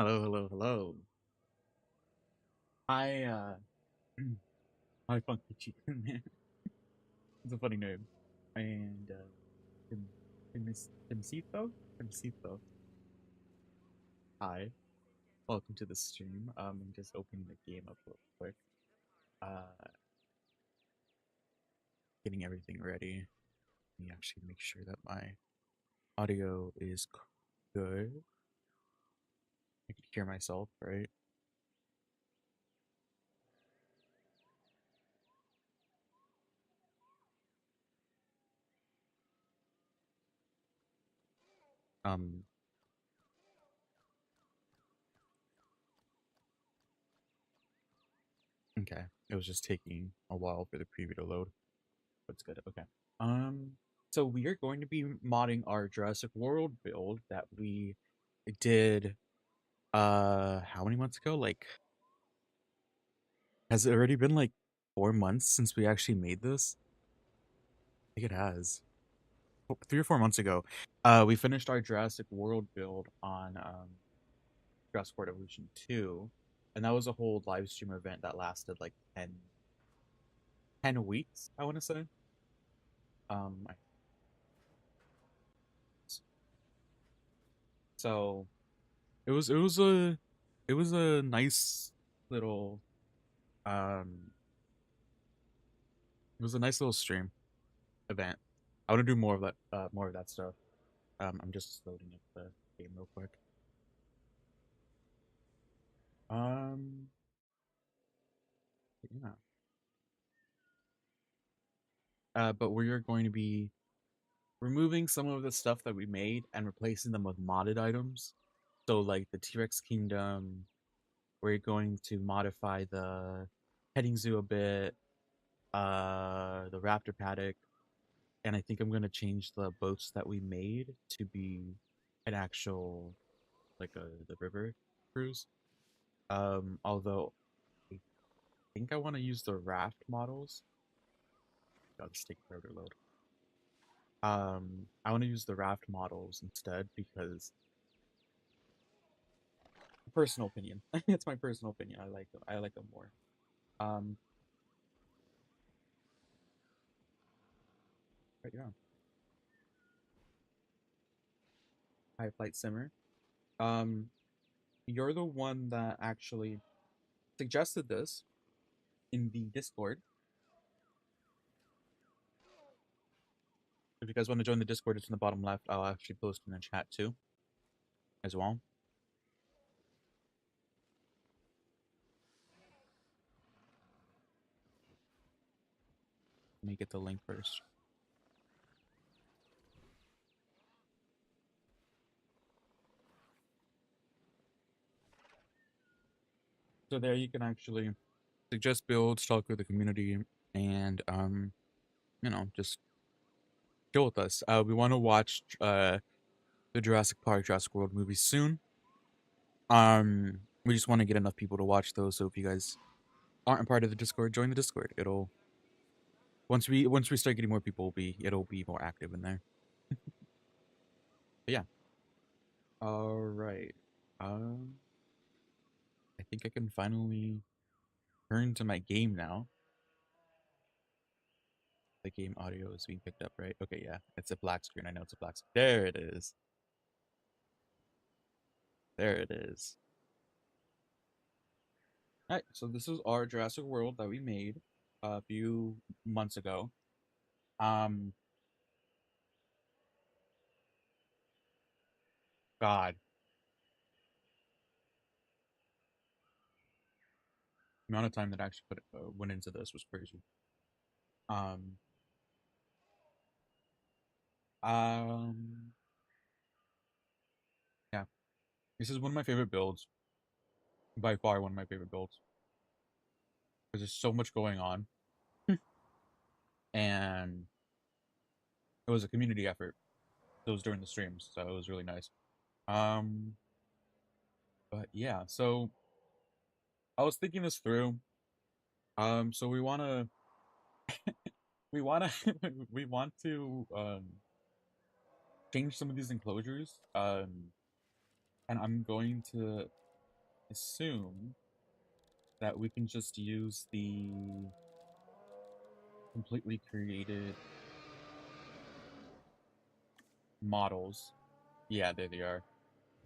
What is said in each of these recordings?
Hello, hello, hello. I I Funky Chicken Man. It's a funny name. And Tim Timcito? Hi. Welcome to the stream. I'm just opening the game up real quick. Uh Getting everything ready. Let me actually make sure that my audio is good. I can hear myself, right? Um okay. It was just taking a while for the preview to load. But it's good. Okay. Um, so we are going to be modding our Jurassic World build that we did how many months ago? Like has it already been like 4 months since we actually made this? I think it has. 3 or 4 months ago. We finished our Jurassic World build on Jurassic World Evolution 2. And that was a whole live stream event that lasted like 10 weeks, I want to say. Um I- so it was a nice little um it was a nice little stream event. I want to do more of that stuff. I'm just loading up the game real quick. Um yeah. But we are going to be removing some of the stuff that we made and replacing them with modded items. So like the T-Rex Kingdom, we're going to modify the petting zoo a bit, the raptor paddock, and I think I'm gonna change the boats that we made to be an actual like the river cruise. Although I think I want to use the raft models. I'll just take forever to load. I want to use the raft models instead because personal opinion. It's my personal opinion. I like them. I like them more. Um, but yeah, High Flight Simmer. Um, you're the one that actually suggested this in the Discord. If you guys want to join the Discord, it's in the bottom left. I'll actually post in the chat too, as well. Let me get the link first. So there you can actually suggest builds, talk with the community, and just chill with us. We want to watch the Jurassic Park, Jurassic World movies soon. We just want to get enough people to watch those. So if you guys aren't a part of the Discord, join the Discord. It'll once we start getting more people, it'll be more active in there. But yeah. All right. Um, I think I can finally turn to my game now. The game audio is being picked up, right? Okay, yeah. It's a black screen. I know it's a black screen. There it is. There it is. All right, so this is our Jurassic World that we made a few months ago. Um, God, the amount of time that I actually went into this was crazy. Um, um, yeah, this is one of my favorite builds, by far one of my favorite builds, because there's so much going on, and it was a community effort. It was during the streams, so it was really nice. Um, but yeah, so I was thinking this through. So we wanna we want to change some of these enclosures. And I'm going to assume that we can just use the completely created models. Yeah, there they are.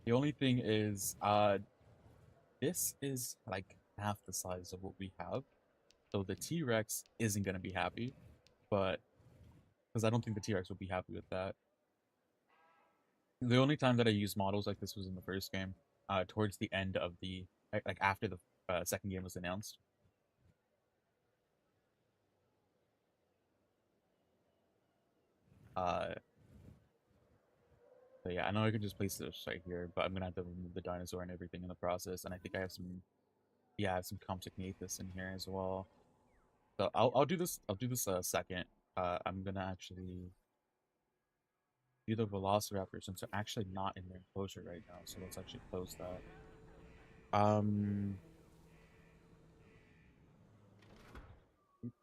The only thing is, this is like half the size of what we have. So the T-Rex isn't gonna be happy, but because I don't think the T-Rex will be happy with that. The only time that I used models like this was in the first game, towards the end of the like after the second game was announced. Uh, but yeah, I know I could just place this right here, but I'm gonna have to remove the dinosaur and everything in the process. And I think I have some, yeah, I have some Compsognathus in here as well. So I'll do this. I'll do this second. I'm gonna actually do the Velociraptor since they're actually not in their enclosure right now. So let's actually close that. Um,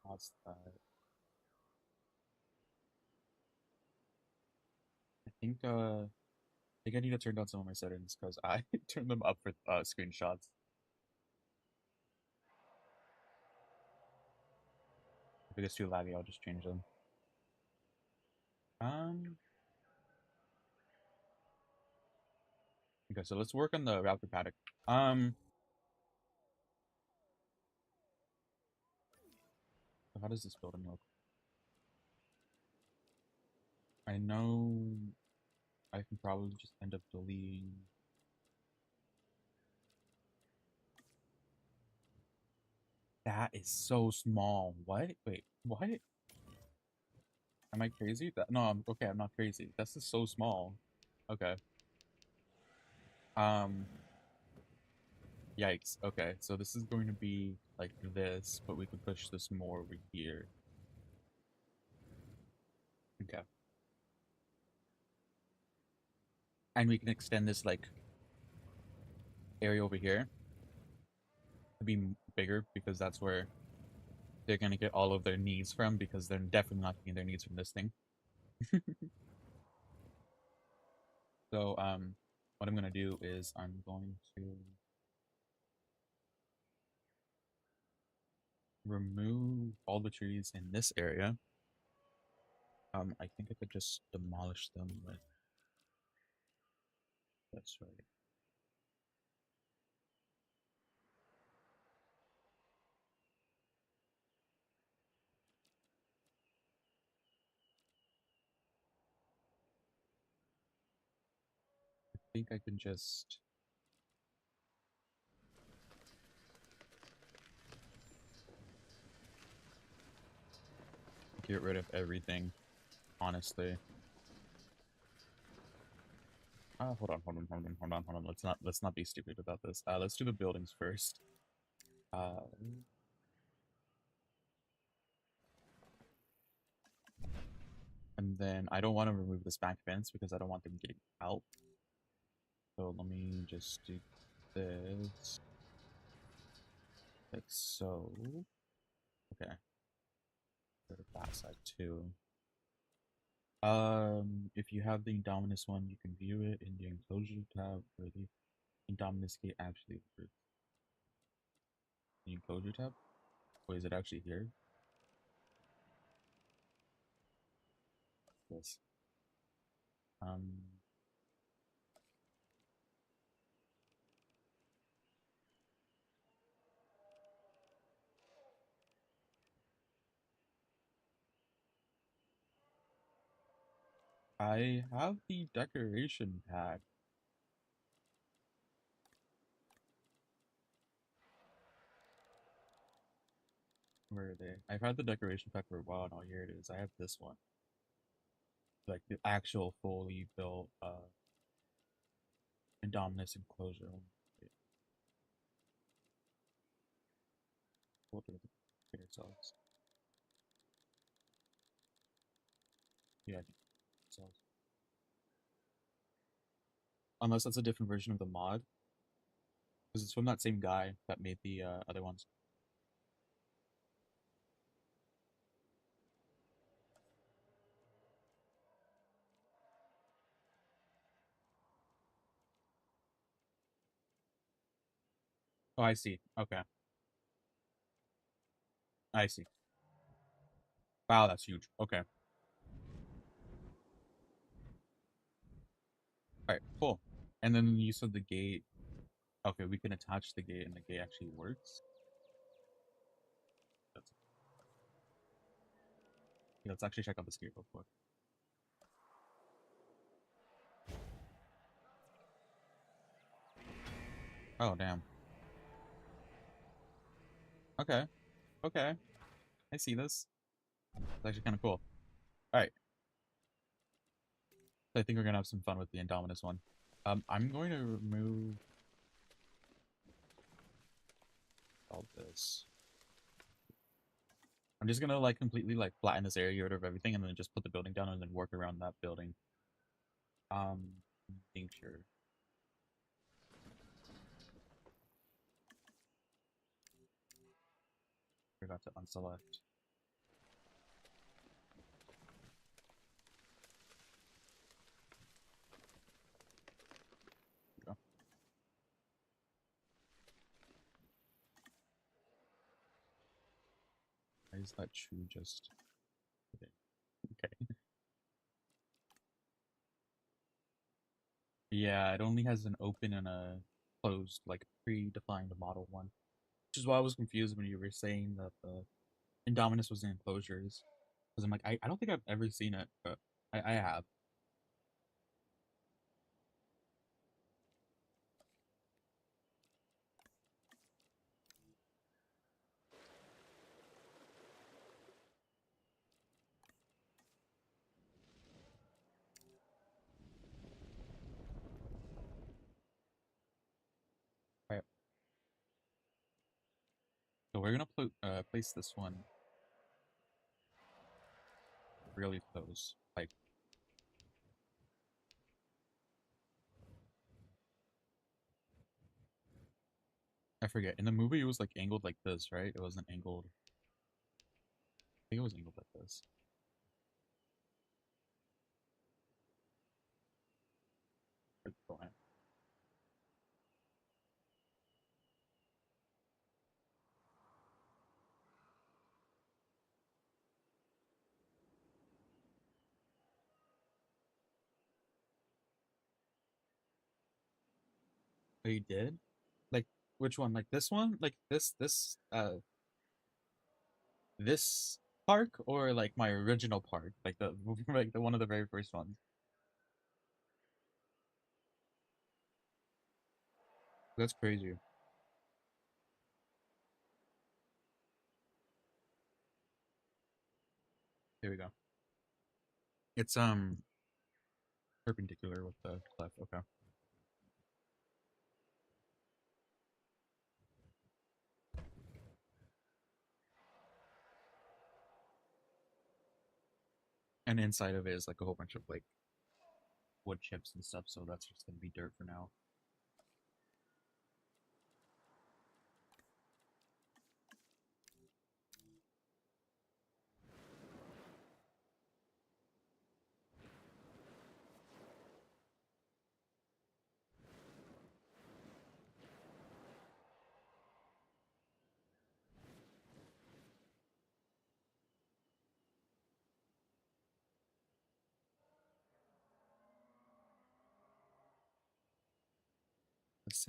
pause that. I think I need to turn down some of my settings because I turned them up for screenshots. If it gets too laggy, I'll just change them. Um, okay, so let's work on the raptor paddock. How does this building look? I know I can probably just end up deleting. That is so small. What? Wait, what? Am I crazy? That no, I'm okay. I'm not crazy. That's just so small. Okay. Um. Yikes. Okay, so this is going to be like this, but we can push this more over here. Okay. And we can extend this like area over here to be bigger because that's where they're gonna get all of their needs from because they're definitely not getting their needs from this thing. So what I'm gonna do is I'm going to remove all the trees in this area. I think I could just demolish them with that's right. I think I can just get rid of everything, honestly. Hold on. Let's not be stupid about this. Let's do the buildings first. Uh, and then I don't want to remove this back fence because I don't want them getting out. So let me just do this like so. Okay, go to that side too. If you have the indominus one, you can view it in the enclosure tab, or the indominus gate actually for the enclosure tab. Or is it actually here? Yes. Um, I have the decoration pack. Where are they? I've had the decoration pack for a while now. Here it is. I have this one. Like the actual fully built Indominus enclosure. Wait, what are the ourselves? Yeah, ourselves. Unless that's a different version of the mod, because it's from that same guy that made the other ones. Oh, I see. Okay. I see. Wow, that's huge. Okay. All right, cool. And then you said the gate. Okay, we can attach the gate and the gate actually works. That's, yeah, let's actually check out this gate real quick. Oh, damn. Okay. Okay. I see this. It's actually kind of cool. All right. I think we're gonna have some fun with the indominus one. I'm going to remove all this. I'm just gonna like completely like flatten this area, get rid of everything, and then just put the building down and then work around that building. Tincture. Forgot to unselect. Go. Why is that true just okay? Okay. Yeah, it only has an open and a closed, like predefined model one. Which is why I was confused when you were saying that the Indominus was in enclosures. Because I'm like, I don't think I've ever seen it, but I have. Right. So we're gonna put place this one really close. Like I forget. In the movie it was like angled like this, right? It wasn't angled. I think it was angled like this. Oh, you did? Like which one? Like this one? Like this park or like my original park? Like the like the one of the very first ones. That's crazy. Here we go. It's perpendicular with the clef. Okay. And inside of it is like a whole bunch of like wood chips and stuff, so that's just gonna be dirt for now. The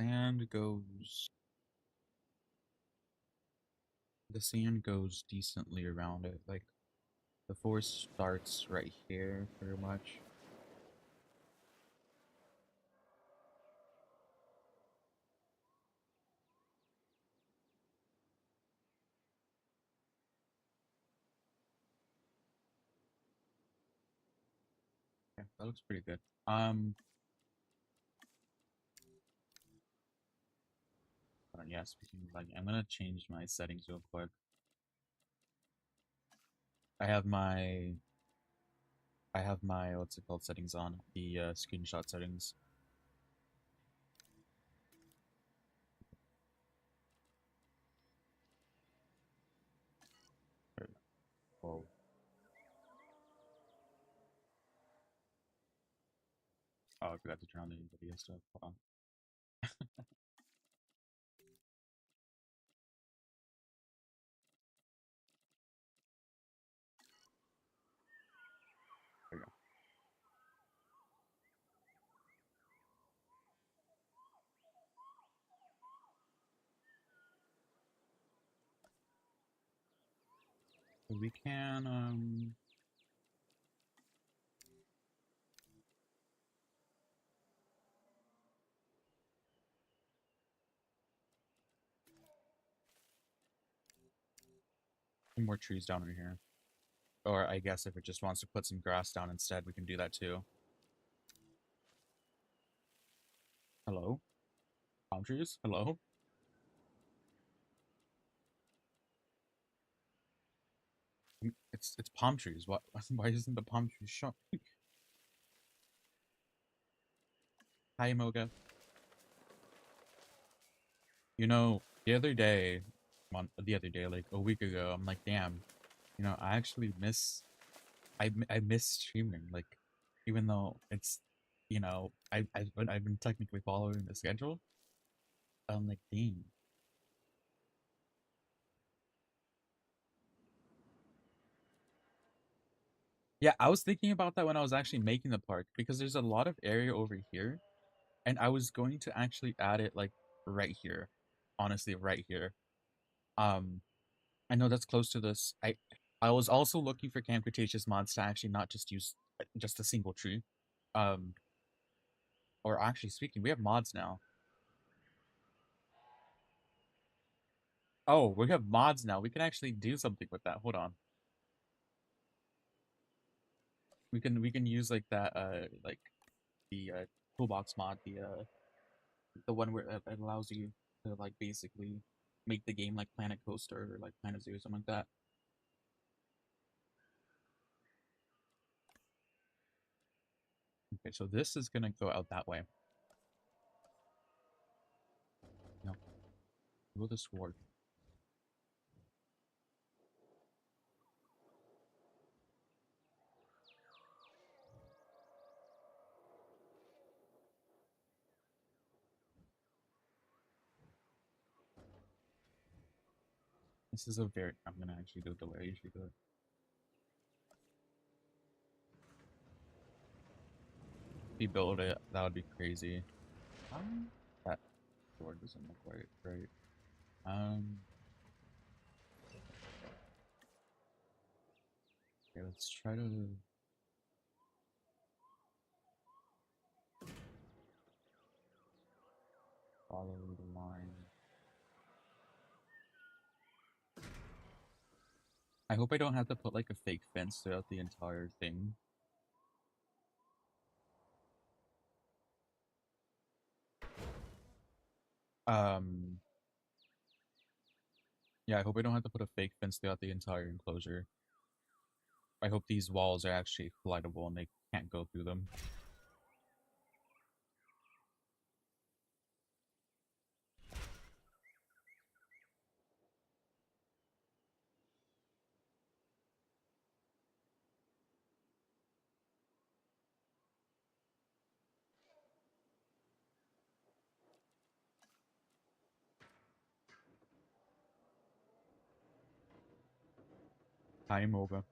sand goes decently around it. Like the forest starts right here pretty much. Yeah, that looks pretty good. Yeah, speaking of like I'm gonna change my settings real quick. I have my I have my what's it called settings on the screenshot settings. Whoa. Oh, I forgot to turn on the video stuff. Hold on. we can some more trees down in here. Or I guess if it just wants to put some grass down instead, we can do that too. Hello? Palm trees? Hello? It's palm trees. What? Why isn't the palm tree showing? Hi, Moga. You know, the other day, like a week ago, I'm like, damn, you know, I miss streaming. Like, even though it's, you know, I've been technically following the schedule. I'm like, dang. Yeah, I was thinking about that when I was actually making the park because there's a lot of area over here, and I was going to actually add it like right here, honestly, right here. Um, I know that's close to this. I was also looking for Camp Cretaceous mods to actually not just use just a single tree. Um, or actually speaking, we have mods now. Oh, we have mods now. We can actually do something with that. Hold on. We can use like that like the toolbox mod, the one where it allows you to like basically make the game like Planet Coaster or like Planet Zoo or something like that. Okay, so this is gonna go out that way. No, will this work? This is a very. I'm gonna actually do it the way I usually do it. If you build it, that would be crazy. That door doesn't look right. Um, okay, let's try to follow the line. I hope I don't have to put like a fake fence throughout the entire thing. Um, yeah, I hope I don't have to put a fake fence throughout the entire enclosure. I hope these walls are actually collidable and they can't go through them. Time over.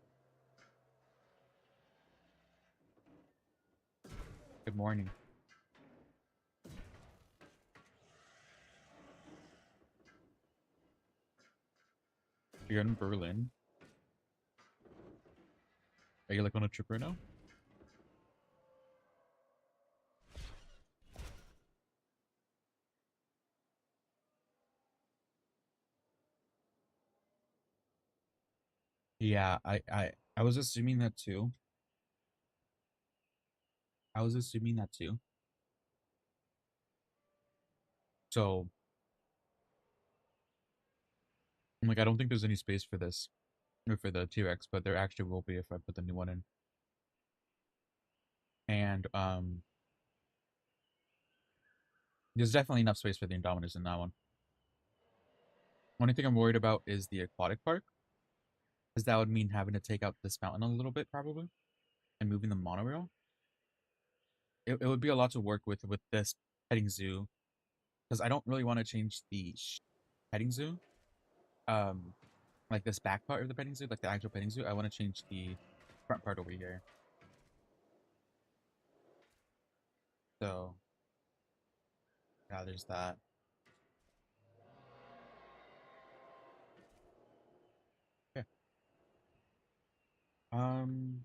Good morning. You're in Berlin. Are you like on a trip right now? Yeah, I was assuming that too. I was assuming that too. So I'm like, I don't think there's any space for this or for the T-Rex, but there actually will be if I put the new one in. And there's definitely enough space for the indominus in that one. Only thing I'm worried about is the aquatic park, because that would mean having to take out this mountain a little bit probably and moving the monorail. It would be a lot to work with this petting zoo, because I don't really want to change the petting zoo. Um, like this back part of the petting zoo, like the actual petting zoo. I want to change the front part over here. So yeah, there's that. Okay. Um.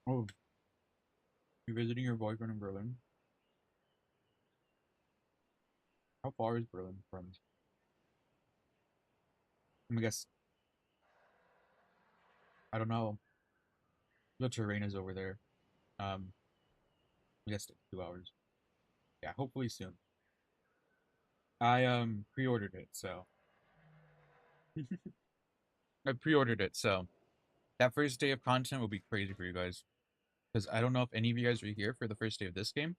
Oh, you visiting your boyfriend in Berlin? How far is Berlin from? I guess I don't know. The terrain is over there. Um, I guess 2 hours. Yeah, hopefully soon. I pre-ordered it, so I pre-ordered it, so that first day of content will be crazy for you guys. Because I don't know if any of you guys are here for the first day of this game,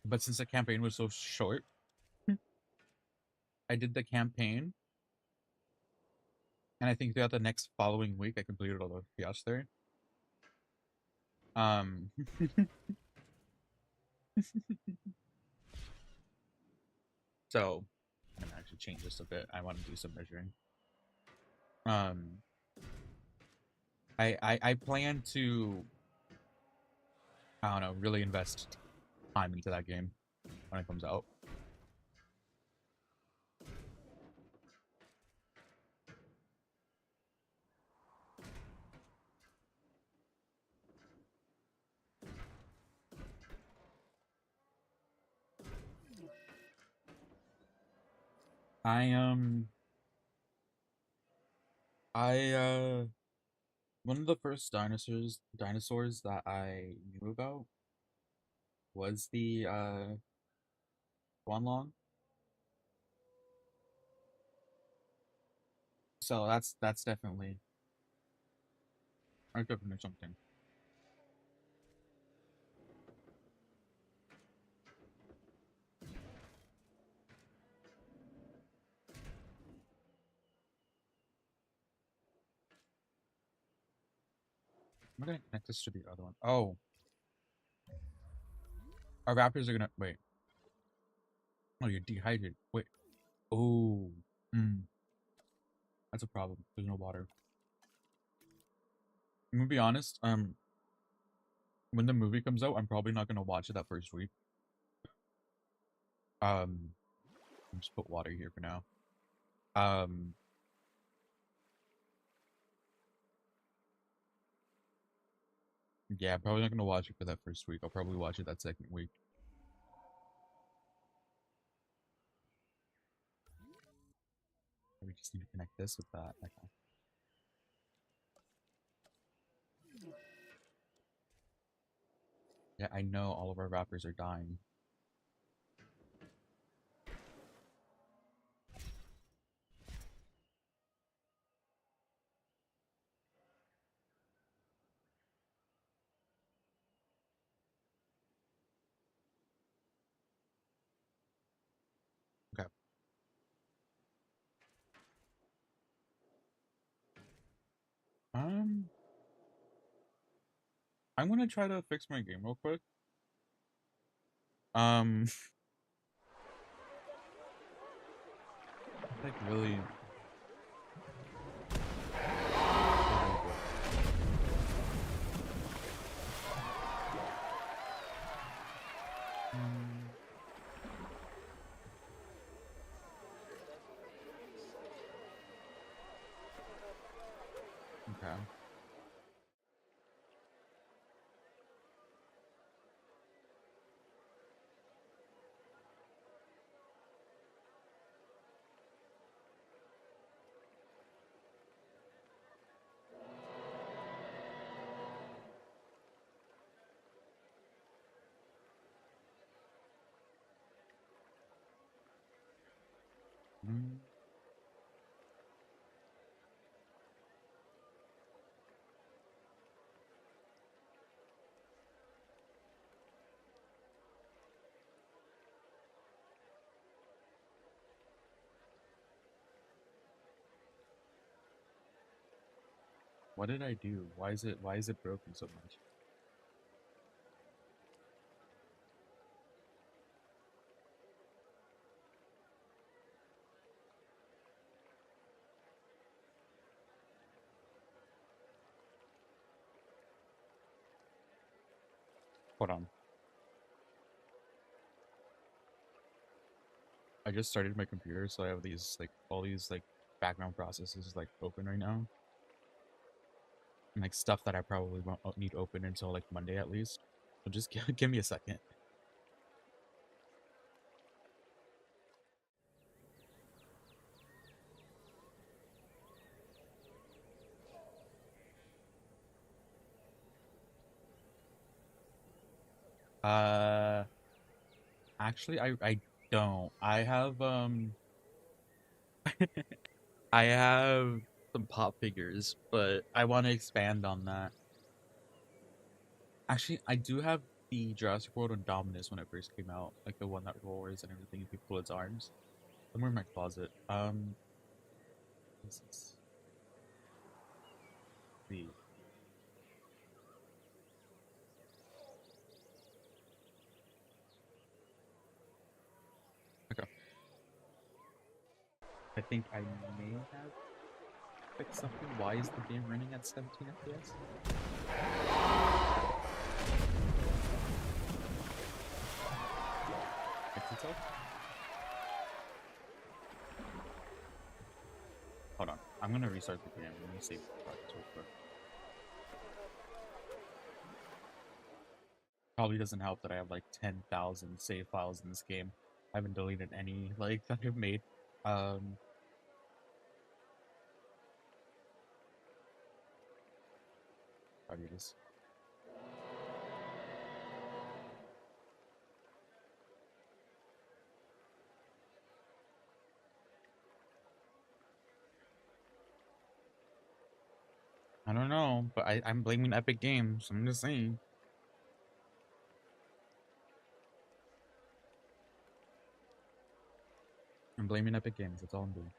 but since the campaign was so short, I did the campaign, and I think throughout the next following week I completed all the chaos there. Um, so I'm gonna actually change this a bit. I want to do some measuring. Um, I plan to, I don't know, really invest time into that game when it comes out. I I one of the first dinosaurs that I knew about was the Long. So that's definitely something. I'm gonna connect this to the other one. Oh, our raptors are gonna wait. Oh, you're dehydrated. Wait. Oh, mm, that's a problem. There's no water. I'm gonna be honest. When the movie comes out, I'm probably not gonna watch it that first week. I'll just put water here for now. Um, yeah, probably not gonna watch it for that first week. I'll probably watch it that second week. We just need to connect this with that. Okay. Yeah, I know all of our rappers are dying. Okay. Um, I'm gonna try to fix my game real quick. Um, like really. Mm, okay. Mm, what did I do? Why is it broken so much? Hold on. I just started my computer, so I have these like all these like background processes like open right now, and like stuff that I probably won't need open until like Monday at least. So just give me a second. Uh, actually, I don't. I have I have some pop figures, but I want to expand on that. Actually, I do have the Jurassic World Indominus when it first came out, like the one that roars and everything and people its arms. Somewhere in my closet. This is the okay. I think I may have fixed something. Why is the game running at 17 FPS? Fix itself? Hold on. I'm gonna restart the game. Let me save the progress real quick. Probably doesn't help that I have like 10,000 save files in this game. I haven't deleted any like that I've made. Um, how do you just? I don't know, but I'm blaming Epic Games. I'm just saying. I'm blaming Epic Games. That's all I'm doing.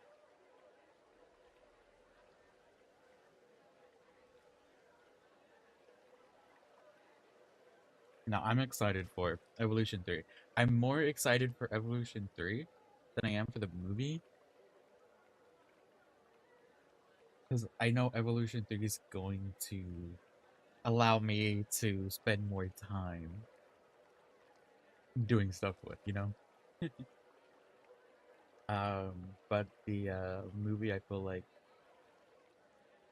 Now I'm excited for Evolution 3. I'm more excited for Evolution 3 than I am for the movie because I know Evolution 3 is going to allow me to spend more time doing stuff with, you know? But the movie, I feel like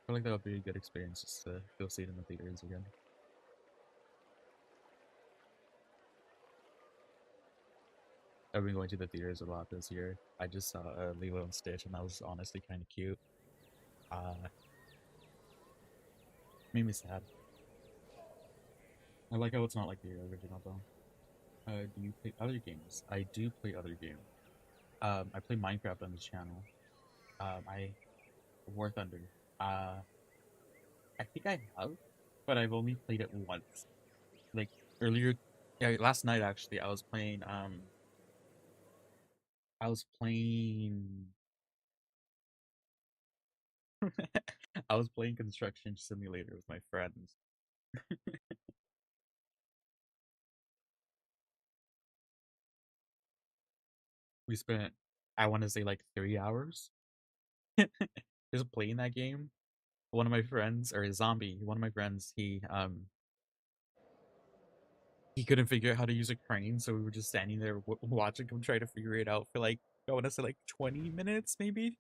that would be a good experience just to go see it in the theaters again. I've been going to the theaters a lot this year. I just saw Lilo and Stitch, and that was honestly kind of cute. Made me sad. I like how it's not like the original though. Do you play other games? I do play other games. I play Minecraft on this channel. I War Thunder. Uh, I think I have, but I've only played it once. Like earlier, yeah, last night actually, I was playing. I was playing. I was playing Construction Simulator with my friends. We spent, I want to say, like 3 hours just playing that game. One of my friends, or a zombie, one of my friends, he couldn't figure out how to use a crane, so we were just standing there watching him try to figure it out for like I want to say like 20 minutes maybe.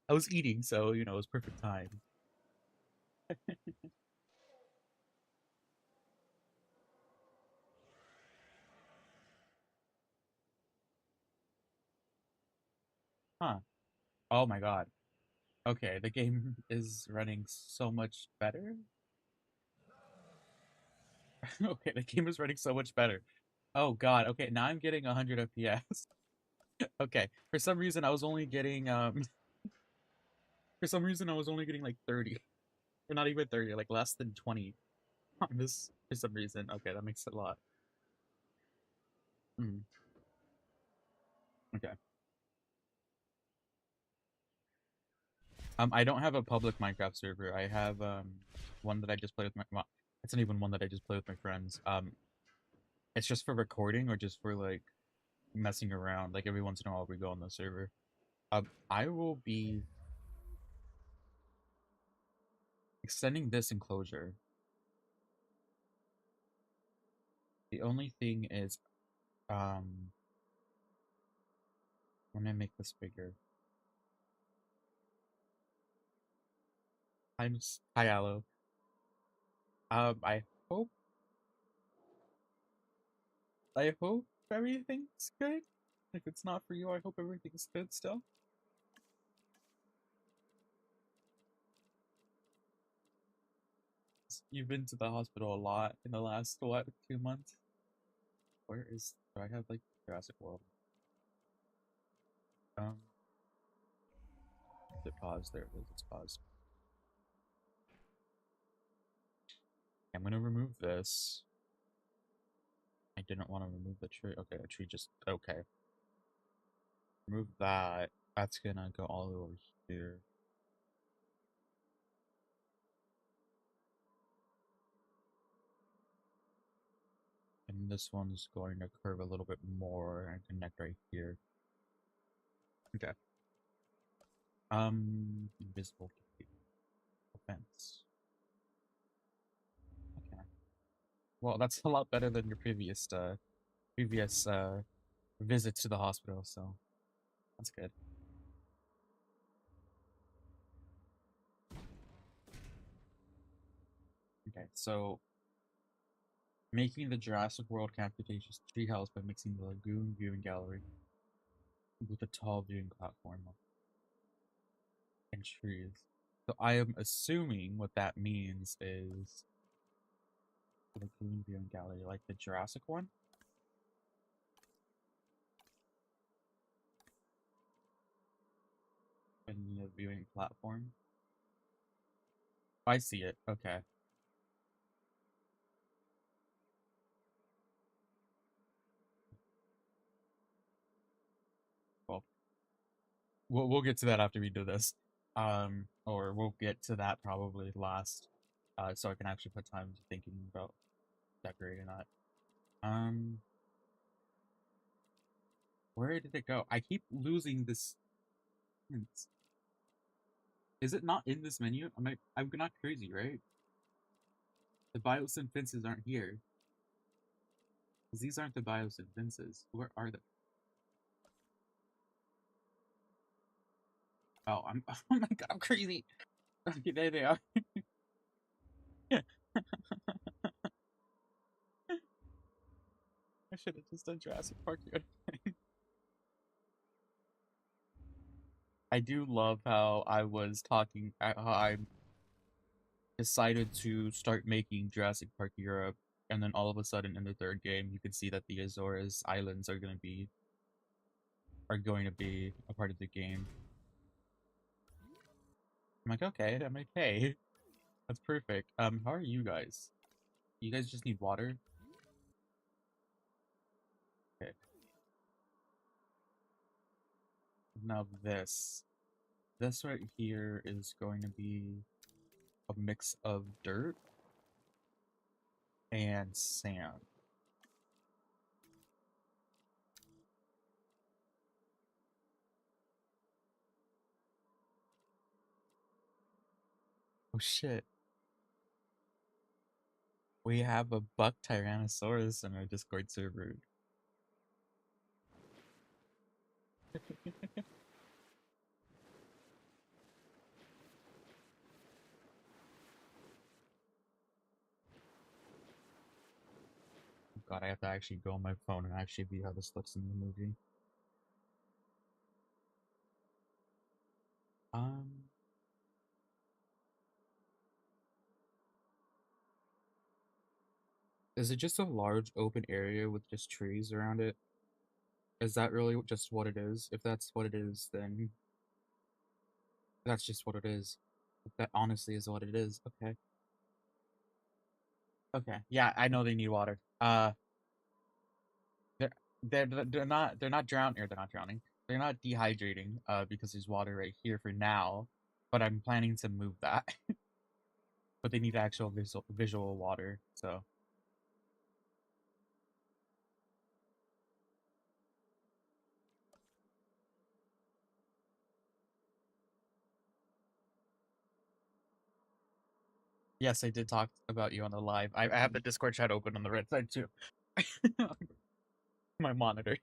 I was eating, so you know it was perfect time. Huh. Oh my god. Okay, the game is running so much better. Okay, the game is running so much better. Oh god. Okay, now I'm getting 100 FPS. Okay, for some reason I was only getting for some reason I was only getting like 30, or not even 30, like less than 20 on this for some reason. Okay, that makes it a lot. Mm, okay. I don't have a public Minecraft server. I have one that I just play with my. Well, it's not even one that I just play with my friends. It's just for recording or just for like messing around. Like every once in a while we go on the server. I will be extending this enclosure. The only thing is, um, I'm gonna make this bigger. Hi, Aloe. I hope I hope everything's good. If it's not for you, I hope everything's good still. You've been to the hospital a lot in the last, what, 2 months? Where is, do I have, like, Jurassic World? Is it paused? There it is, it's paused. I'm gonna remove this. I didn't want to remove the tree. Okay, the tree just, okay. Remove that. That's gonna go all over here. And this one's going to curve a little bit more and connect right here. Okay. Invisible fence. Okay. Well, that's a lot better than your previous visit to the hospital, so that's good. Okay, so making the Jurassic World Computations treehouse by mixing the Lagoon viewing gallery with a tall viewing platform and trees. So I am assuming what that means is the Lagoon viewing gallery, like the Jurassic one. And the viewing platform. I see it. Okay. Well, we'll get to that after we do this. Or we'll get to that probably last. So I can actually put time to thinking about decorating that. Where did it go? I keep losing this. Is it not in this menu? I'm not crazy, right? The bios and fences aren't here. These aren't the bios and fences. Where are they? Oh, I'm. Oh my god, I'm crazy. Okay, there they are. I should have just done Jurassic Park here. I do love how I was talking, how I decided to start making Jurassic Park Europe, and then all of a sudden in the third game, you can see that the Azores Islands are going to be a part of the game. I'm like, okay, I'm okay. That's perfect. How are you guys? You guys just need water? Okay. Now this right here is going to be a mix of dirt and sand. Oh shit. We have a buck Tyrannosaurus in our Discord server. God, I have to actually go on my phone and actually view how this looks in the movie. Um, is it just a large open area with just trees around it? Is that really just what it is? If that's what it is, then that's just what it is. If that honestly is what it is, okay. Okay, yeah, I know they need water. They're they're not drowning, or they're not drowning. They're not dehydrating, because there's water right here for now. But I'm planning to move that. But they need actual visual water, so. Yes, I did talk about you on the live. I have the Discord chat open on the right side too. My monitor.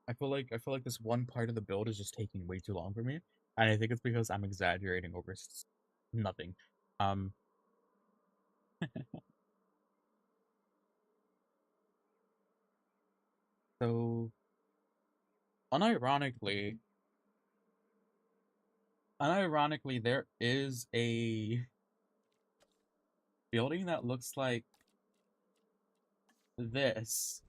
I feel like this one part of the build is just taking way too long for me, and I think it's because I'm exaggerating over nothing. Um, so unironically, unironically, there is a building that looks like this.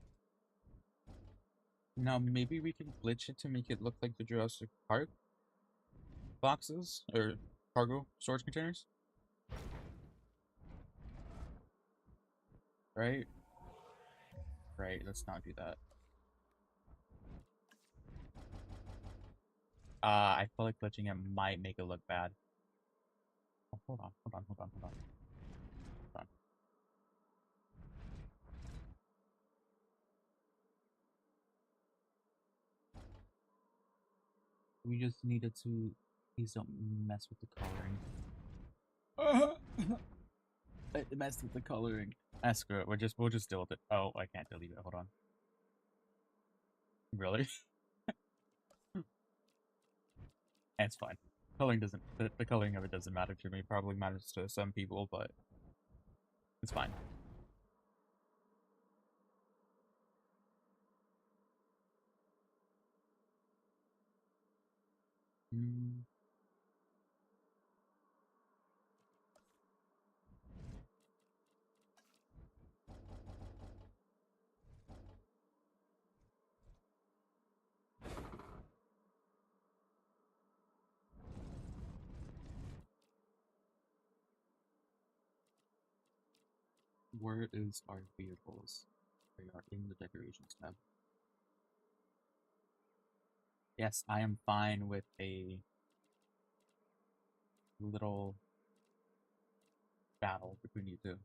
Now maybe we can glitch it to make it look like the Jurassic Park boxes or cargo storage containers, right? Right. Let's not do that. I feel like glitching it might make it look bad. Oh, hold on, hold on, hold on, hold on, hold on. We just needed to. Please don't mess with the coloring. It messed with the coloring. Screw it. We'll just deal with it. Oh, I can't delete it. Hold on. Really? It's fine. Coloring doesn't. The coloring of it doesn't matter to me. Probably matters to some people, but it's fine. Mm. Where is our vehicles? They are in the decorations tab. Yes, I am fine with a little battle between you two.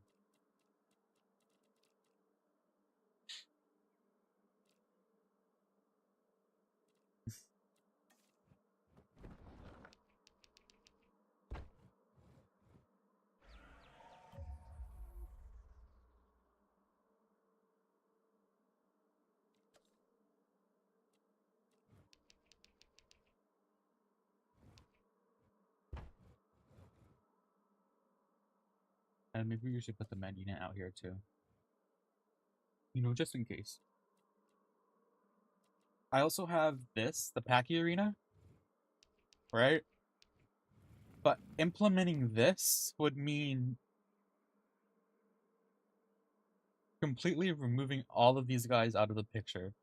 And maybe we should put the med unit out here too. You know, just in case. I also have this, the Packy Arena, right? But implementing this would mean completely removing all of these guys out of the picture.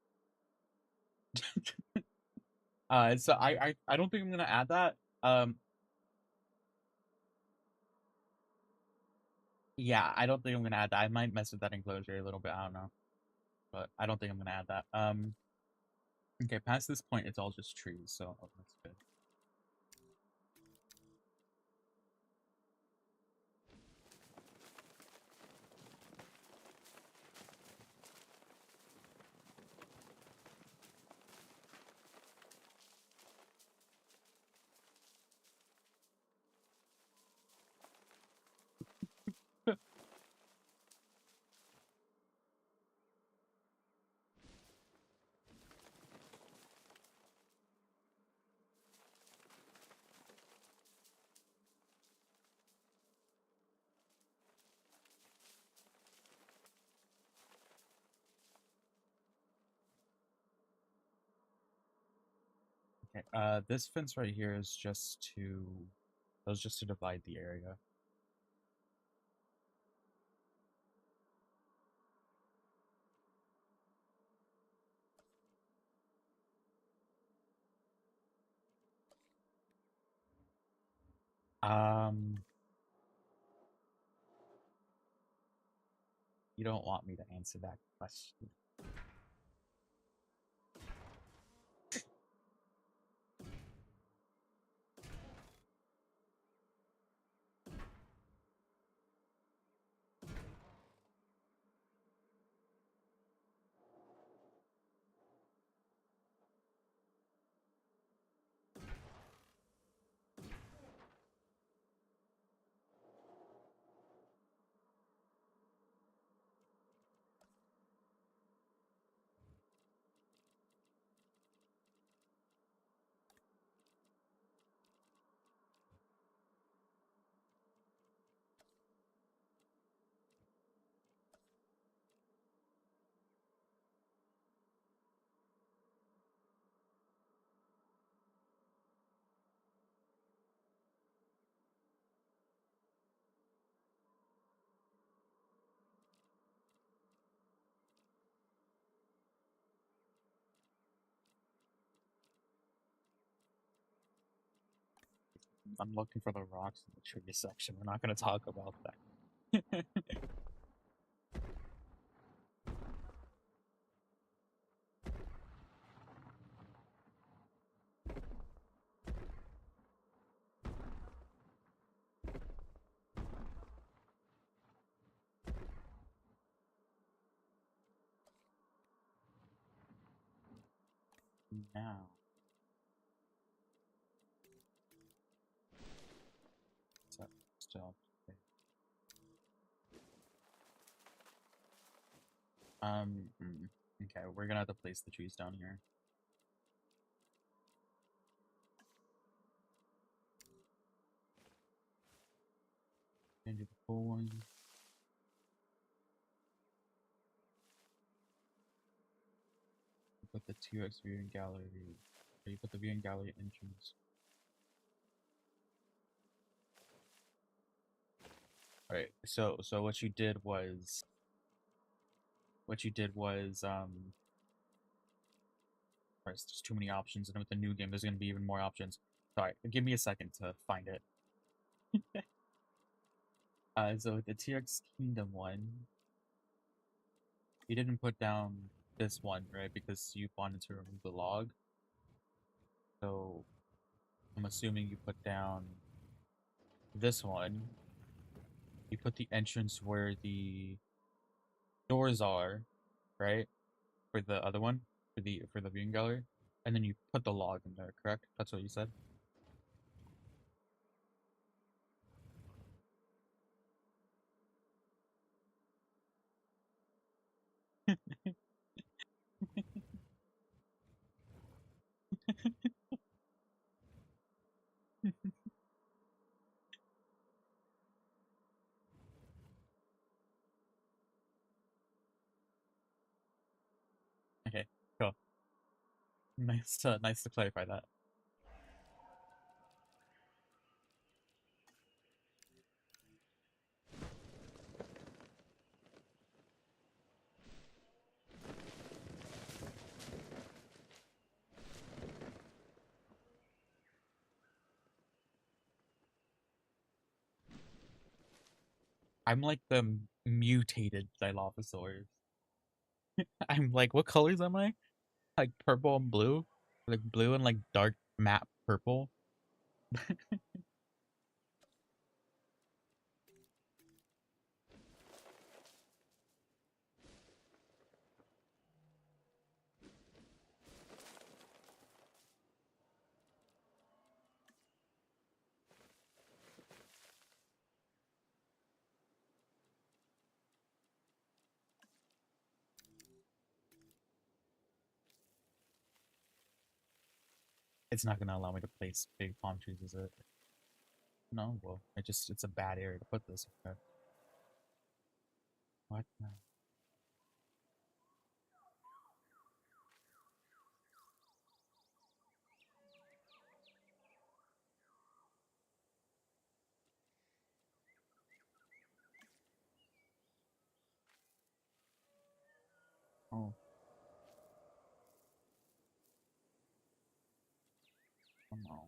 So I don't think I'm gonna add that. Yeah, I don't think I'm gonna add that. I might mess with that enclosure a little bit. I don't know, but I don't think I'm gonna add that. Okay, past this point, it's all just trees, so that's good. Okay, this fence right here is just to, that was just to divide the area. Um, you don't want me to answer that question. I'm looking for the rocks in the tree section. We're not going to talk about that. Now. So, still. Okay, we're gonna have to place the trees down here. And do the full one. Put the T-Rex viewing gallery. Or you put the viewing gallery entrance. Alright, so what you did was there's too many options, and with the new game there's gonna be even more options. Sorry, give me a second to find it. So with the T-Rex Kingdom one, you didn't put down this one, right? Because you wanted to remove the log. So I'm assuming you put down this one. You put the entrance where the doors are, right? For the other one, for the viewing gallery, and then you put the log in there, correct? That's what you said. Okay, cool. Nice to clarify that. I'm like the mutated Dilophosaurus. I'm like, what colors am I? Like purple and blue? Like blue and like dark matte purple? It's not gonna allow me to place big palm trees, is it? No, well, it's a bad area to put this. Okay. What? No. Oh, oh no.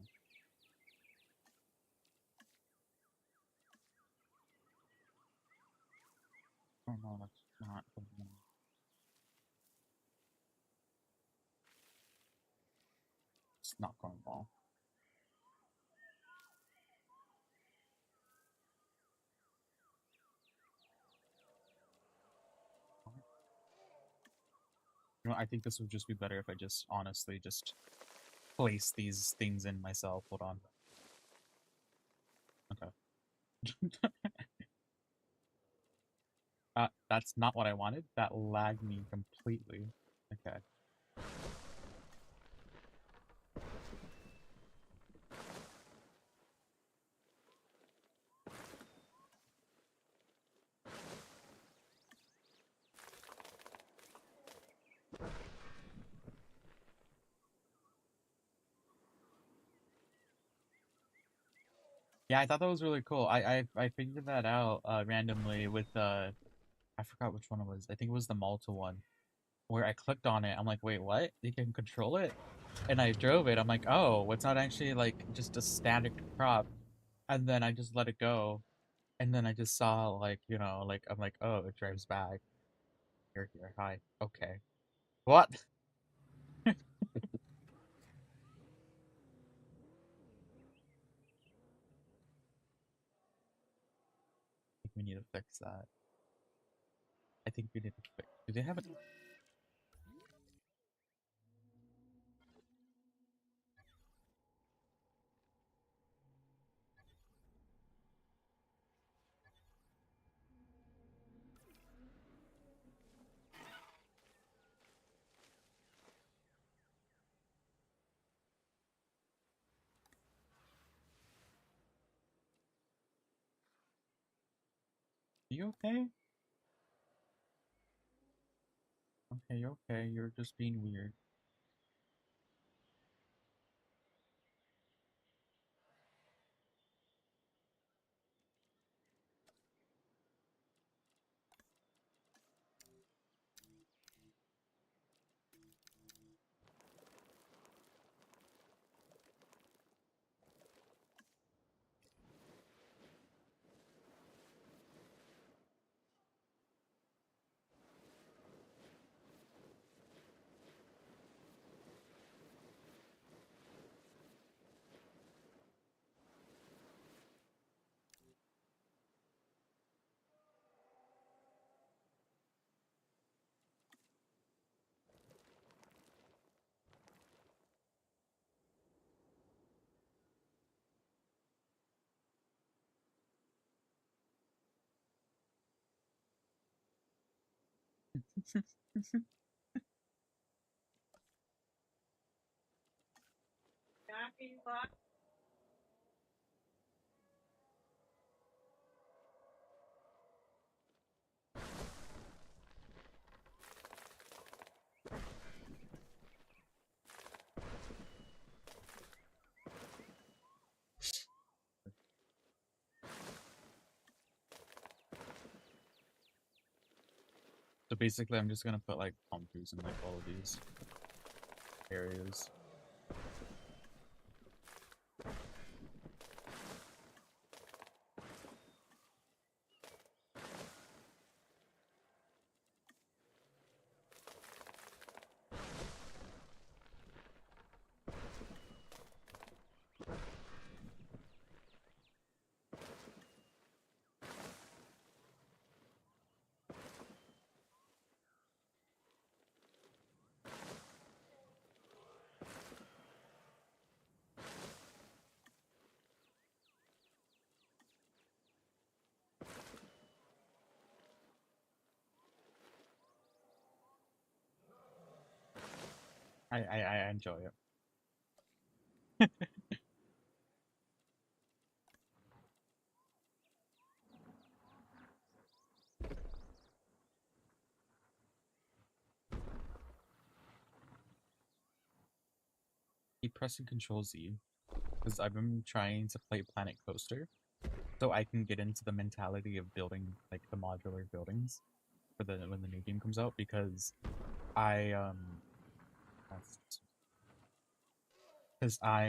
Oh no, that's not going on. It's not going well. You know, I think this would just be better if I just honestly just place these things in myself. Hold on. Okay. That's not what I wanted. That lagged me completely. Okay. Yeah, I thought that was really cool. I figured that out randomly with I forgot which one it was. I think it was the Malta one, where I clicked on it. I'm like, wait, what? You can control it? And I drove it. I'm like, oh, it's not actually like just a static prop. And then I just let it go. And then I just saw like, like I'm like, oh, it drives back. Here, hi. Okay. What? I think we need to fix that. I think we need to fix. Do they have it? You okay? Okay, okay. You're just being weird. So basically, I'm just gonna put like palm trees in like all of these areas. I enjoy it. Keep pressing Control Z because I've been trying to play Planet Coaster, so I can get into the mentality of building like the modular buildings for the when the new game comes out. Because I because I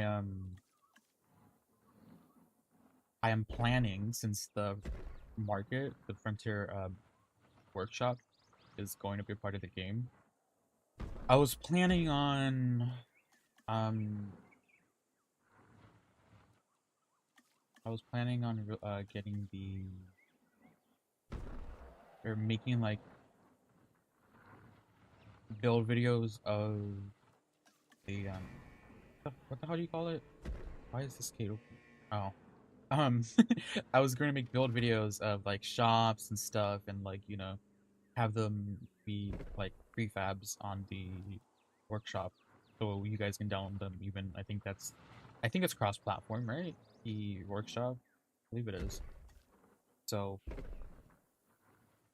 am planning, since the market, the Frontier workshop is going to be part of the game. I was planning on um getting the or making like build videos of the what the hell do you call it? Why is this gate open? Oh. Um I was going to make build videos of like shops and stuff, and like, have them be like prefabs on the workshop so you guys can download them. Even I think it's cross platform, right? The workshop, I believe it is. So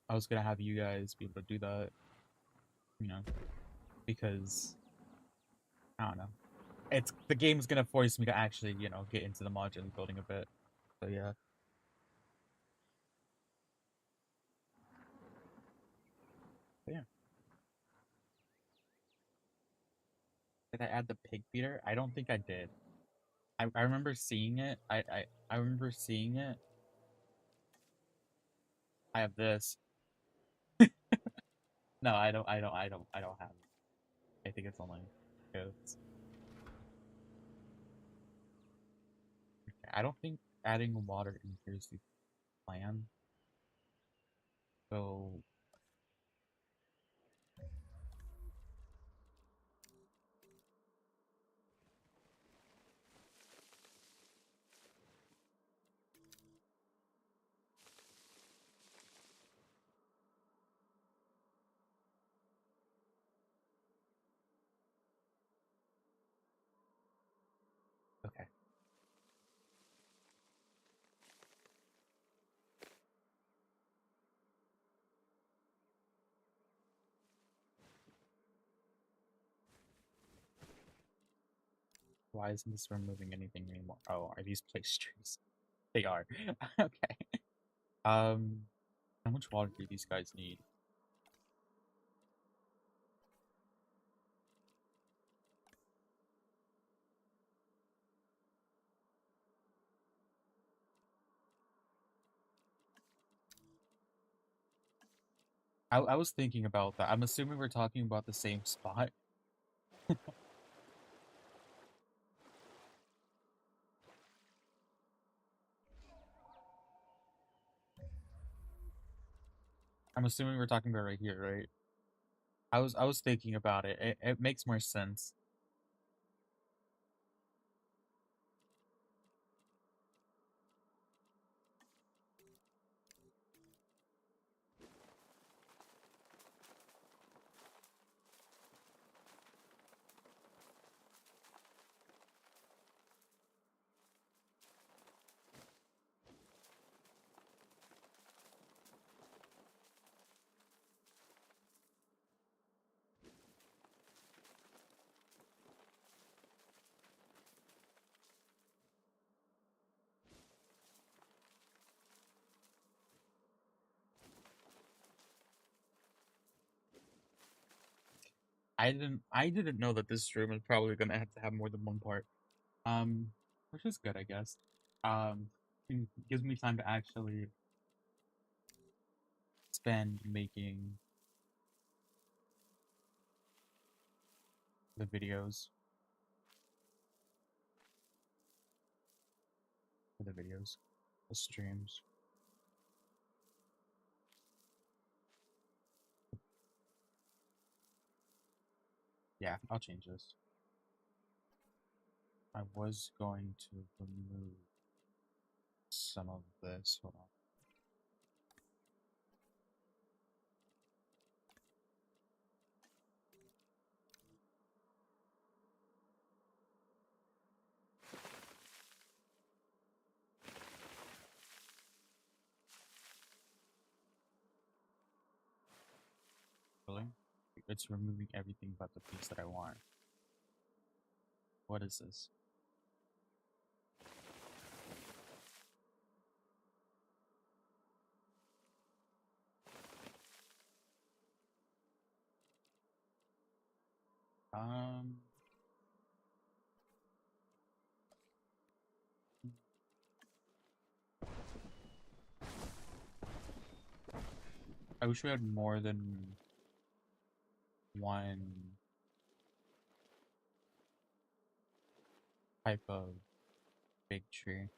I was gonna have you guys be able to do that, you know, because I don't know. It's the game's gonna force me to actually, get into the modular building a bit. So yeah. But yeah. did I add the pig feeder? I don't think I did. I remember seeing it. I remember seeing it. I have this. No, I don't have it. I think it's only goats. Okay, I don't think adding water in here is the plan. So okay. Why isn't this removing anything anymore? Oh, are these place trees? They are. Okay. How much water do these guys need? I was thinking about that. I'm assuming we're talking about the same spot. I'm assuming we're talking about right here, right? I was thinking about it. It makes more sense. I didn't know that this room is probably gonna have to have more than one part. Um, which is good, I guess. It gives me time to actually spend making the videos for the videos, the streams. Yeah, I'll change this. I was going to remove some of this. Hold on. Really? It's removing everything but the piece that I want. What is this? Um, I wish we had more than one type of big tree.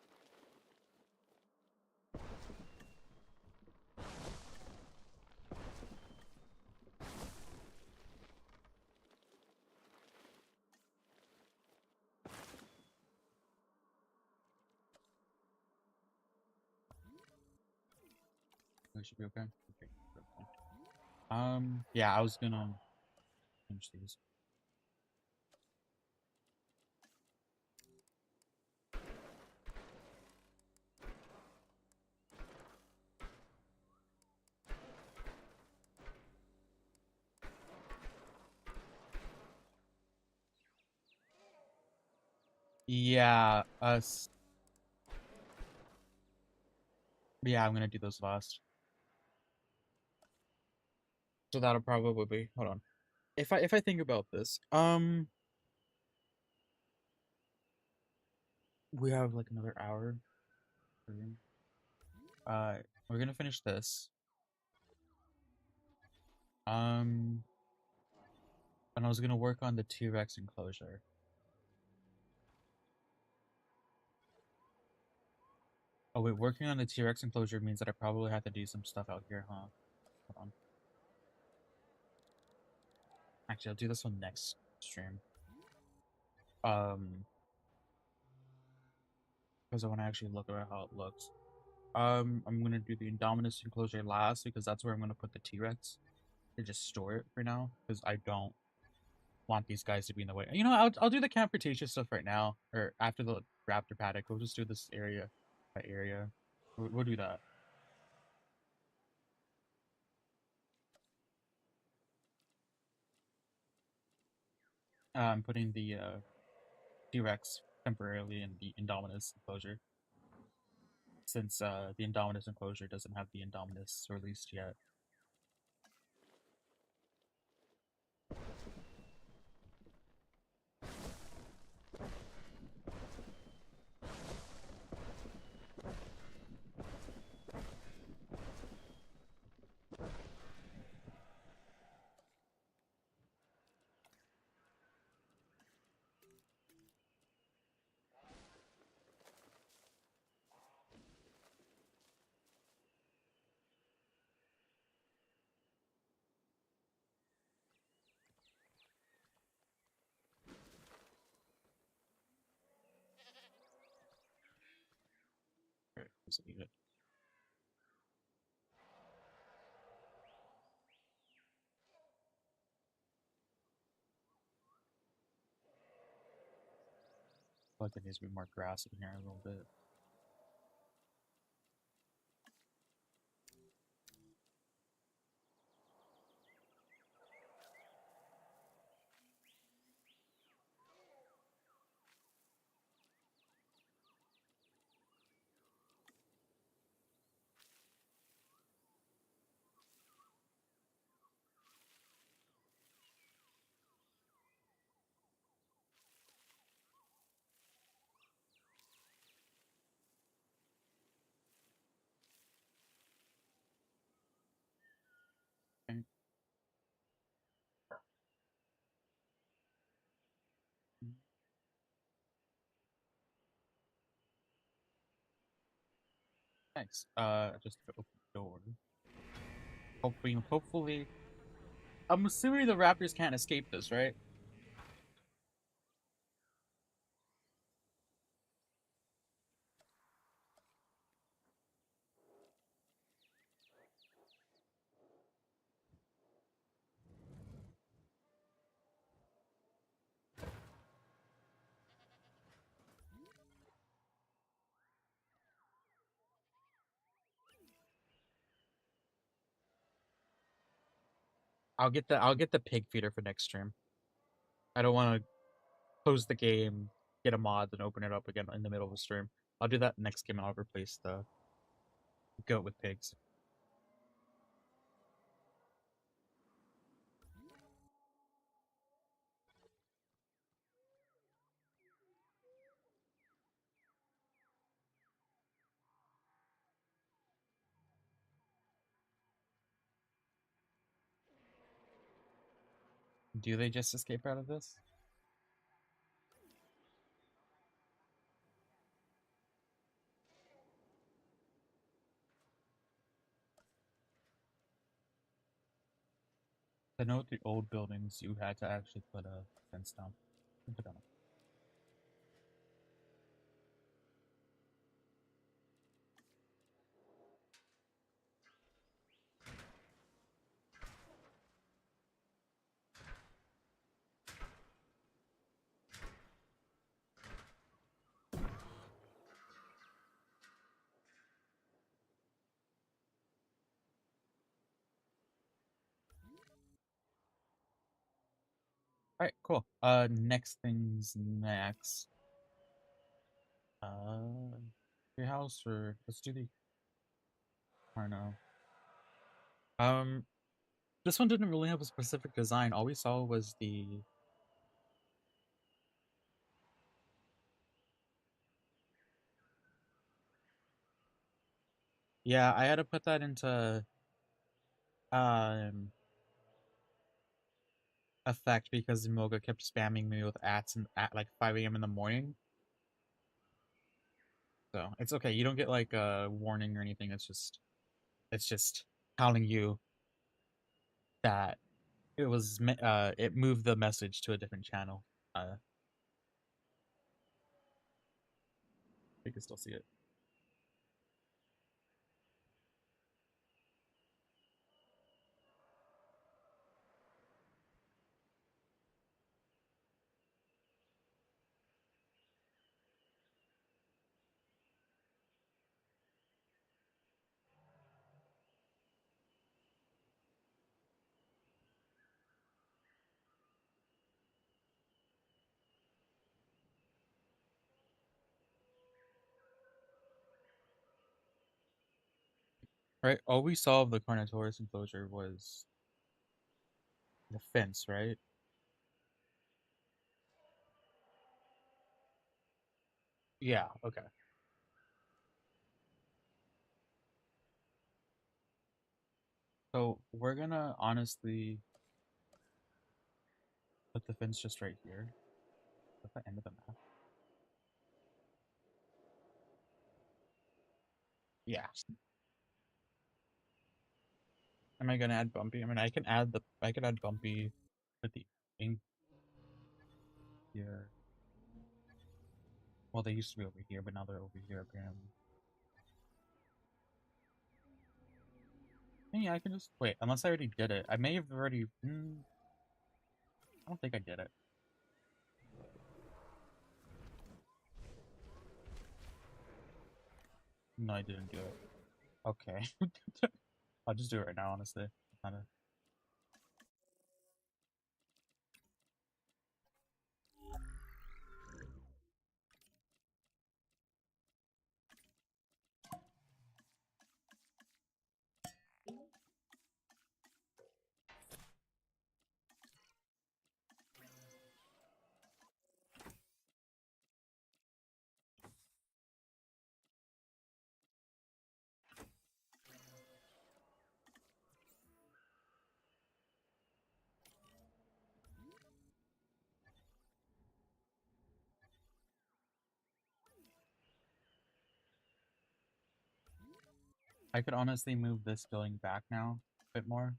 We should be okay. Okay. Okay. Yeah, I was gonna finish these. Yeah, us. Yeah, I'm gonna do those last. So that'll probably be. Hold on. If I think about this, We have like another hour. Uh, we're gonna finish this. Um, and I was gonna work on the T-Rex enclosure. Oh wait, working on the T-Rex enclosure means that I probably have to do some stuff out here, huh? Hold on. Actually, I'll do this one next stream. Because I want to actually look at how it looks. I'm gonna do the indominus enclosure last because that's where I'm gonna put the T-Rex to just store it for now because I don't want these guys to be in the way. You know, I'll do the camp cretaceous stuff right now or after the raptor paddock. We'll just do this area by area. We'll do that. I'm putting the T-Rex temporarily in the indominus enclosure since the indominus enclosure doesn't have the indominus released yet. Alright, let's leave it. I feel like there needs to be more grass in here a little bit. Okay. Nice. Just open the door. Hopefully, I'm assuming the raptors can't escape this, right? I'll get the pig feeder for next stream. I don't want to close the game, get a mod, and open it up again in the middle of the stream. I'll do that next game and I'll replace the goat with pigs. Do they just escape out of this? I know with the old buildings you had to actually put a fence down. Put down. Alright, cool. Next things next. Your house or let's do the I don't know. Um, this one didn't really have a specific design. All we saw was the Yeah, I had to put that into um effect because Moga kept spamming me with ads and at like 5 a.m. in the morning. So it's okay. You don't get like a warning or anything. It's just telling you that it moved the message to a different channel. You can still see it. Right? All we saw of the Carnotaurus enclosure was the fence, right? Yeah, okay. So we're gonna honestly put the fence just right here at the end of the map. Yeah. Am I gonna add Bumpy? I mean, I could add Bumpy with the ink here. Well, they used to be over here, but now they're over here apparently. Yeah, I can just wait. Unless I already did it, I may have already. I don't think I did it. No, I didn't do it. Okay. I'll just do it right now, honestly. Kinda. I could honestly move this building back now a bit more.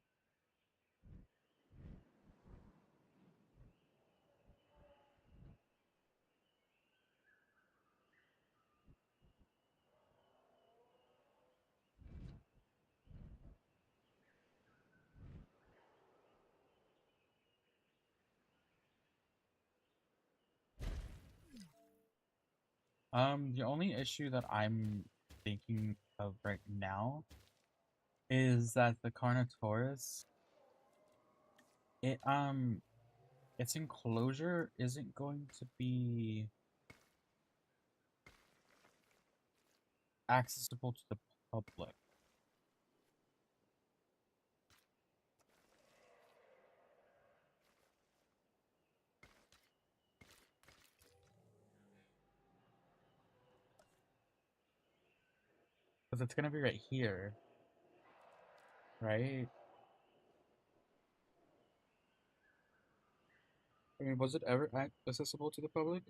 The only issue that I'm thinking of right now is that the Carnotaurus, it its enclosure isn't going to be accessible to the public. Because it's gonna be right here, right? I mean, was it ever accessible to the public?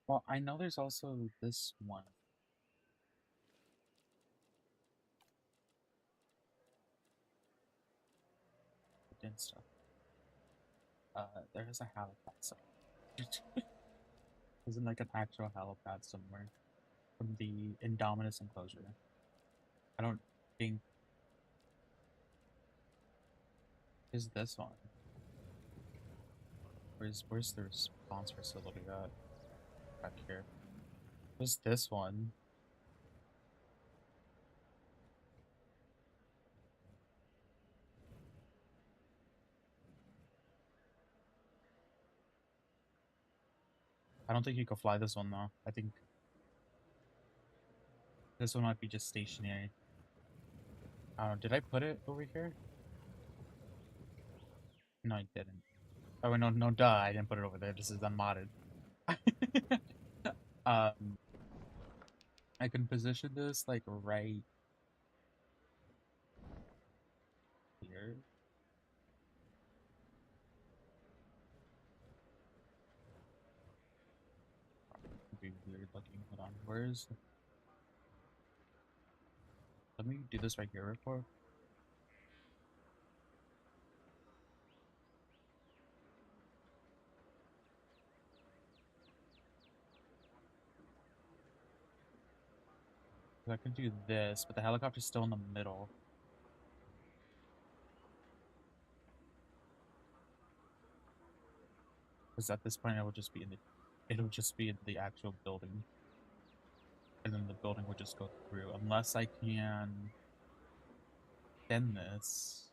Well, I know there's also this one. And stuff. There's a helipad somewhere. Isn't like an actual helipad somewhere from the indominus enclosure. I don't think is this one. Where's the response facility at? Back here. Where's this one? I don't think you can fly this one though. I think this one might be just stationary. Did I put it over here? No, I didn't. Oh, wait, no, no, duh, I didn't put it over there. This is unmodded. um, I can position this like right here. It'd be weird looking. Hold on. Where's? Let me do this right here, real quick. I can do this, but the helicopter's still in the middle. Because at this point, it'll just be in the actual building, and then the building would just go through, unless I can extend this.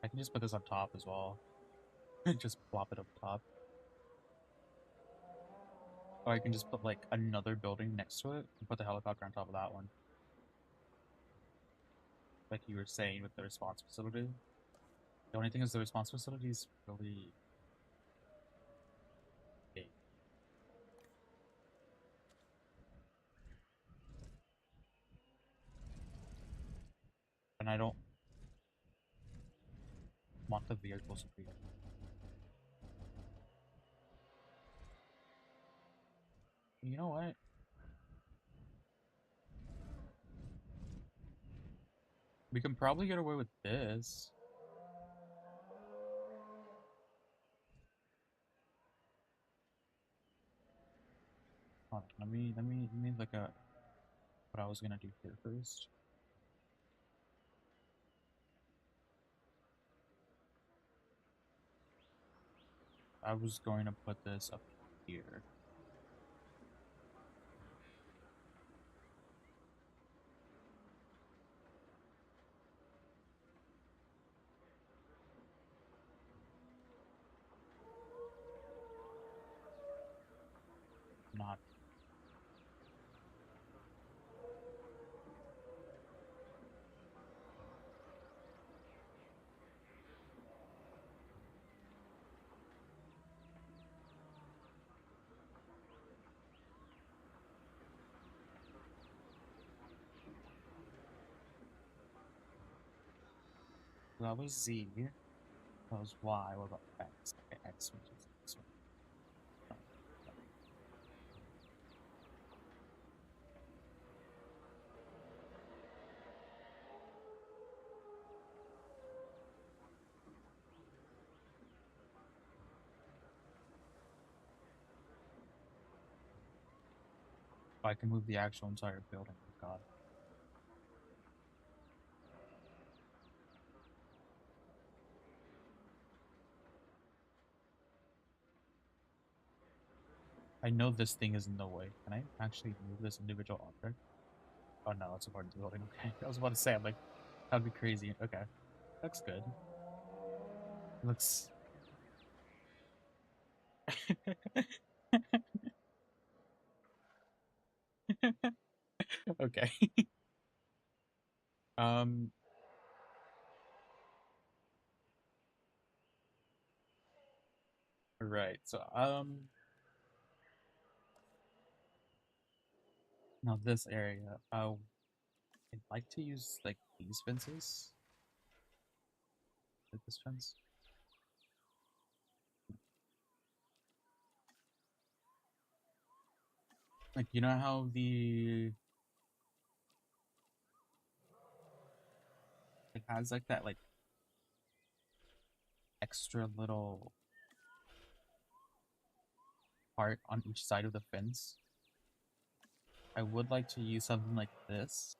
I can just put this on top as well. Just plop it up top. Or I can just put like another building next to it and put the helicopter on top of that one. Like you were saying with the response facility. The only thing is the response facility is really big. And I don't want the vehicles to be. You know what? We can probably get away with this. Hold on, let me look at what I was gonna do here first. I was going to put this up here. Not. That was Z. That was Y. What about X? Okay, X was this one. Oh, I can move the actual entire building. Oh God. I know this thing is in the way. Can I actually move this individual object? Oh no, it's a part of the building. Okay, I was about to say, I'm like, that'd be crazy. Okay, looks good. Looks. Okay. um. Right. So now this area, I'd like to use like these fences, like this fence. Like, you know how it has like that like extra little part on each side of the fence? I would like to use something like this,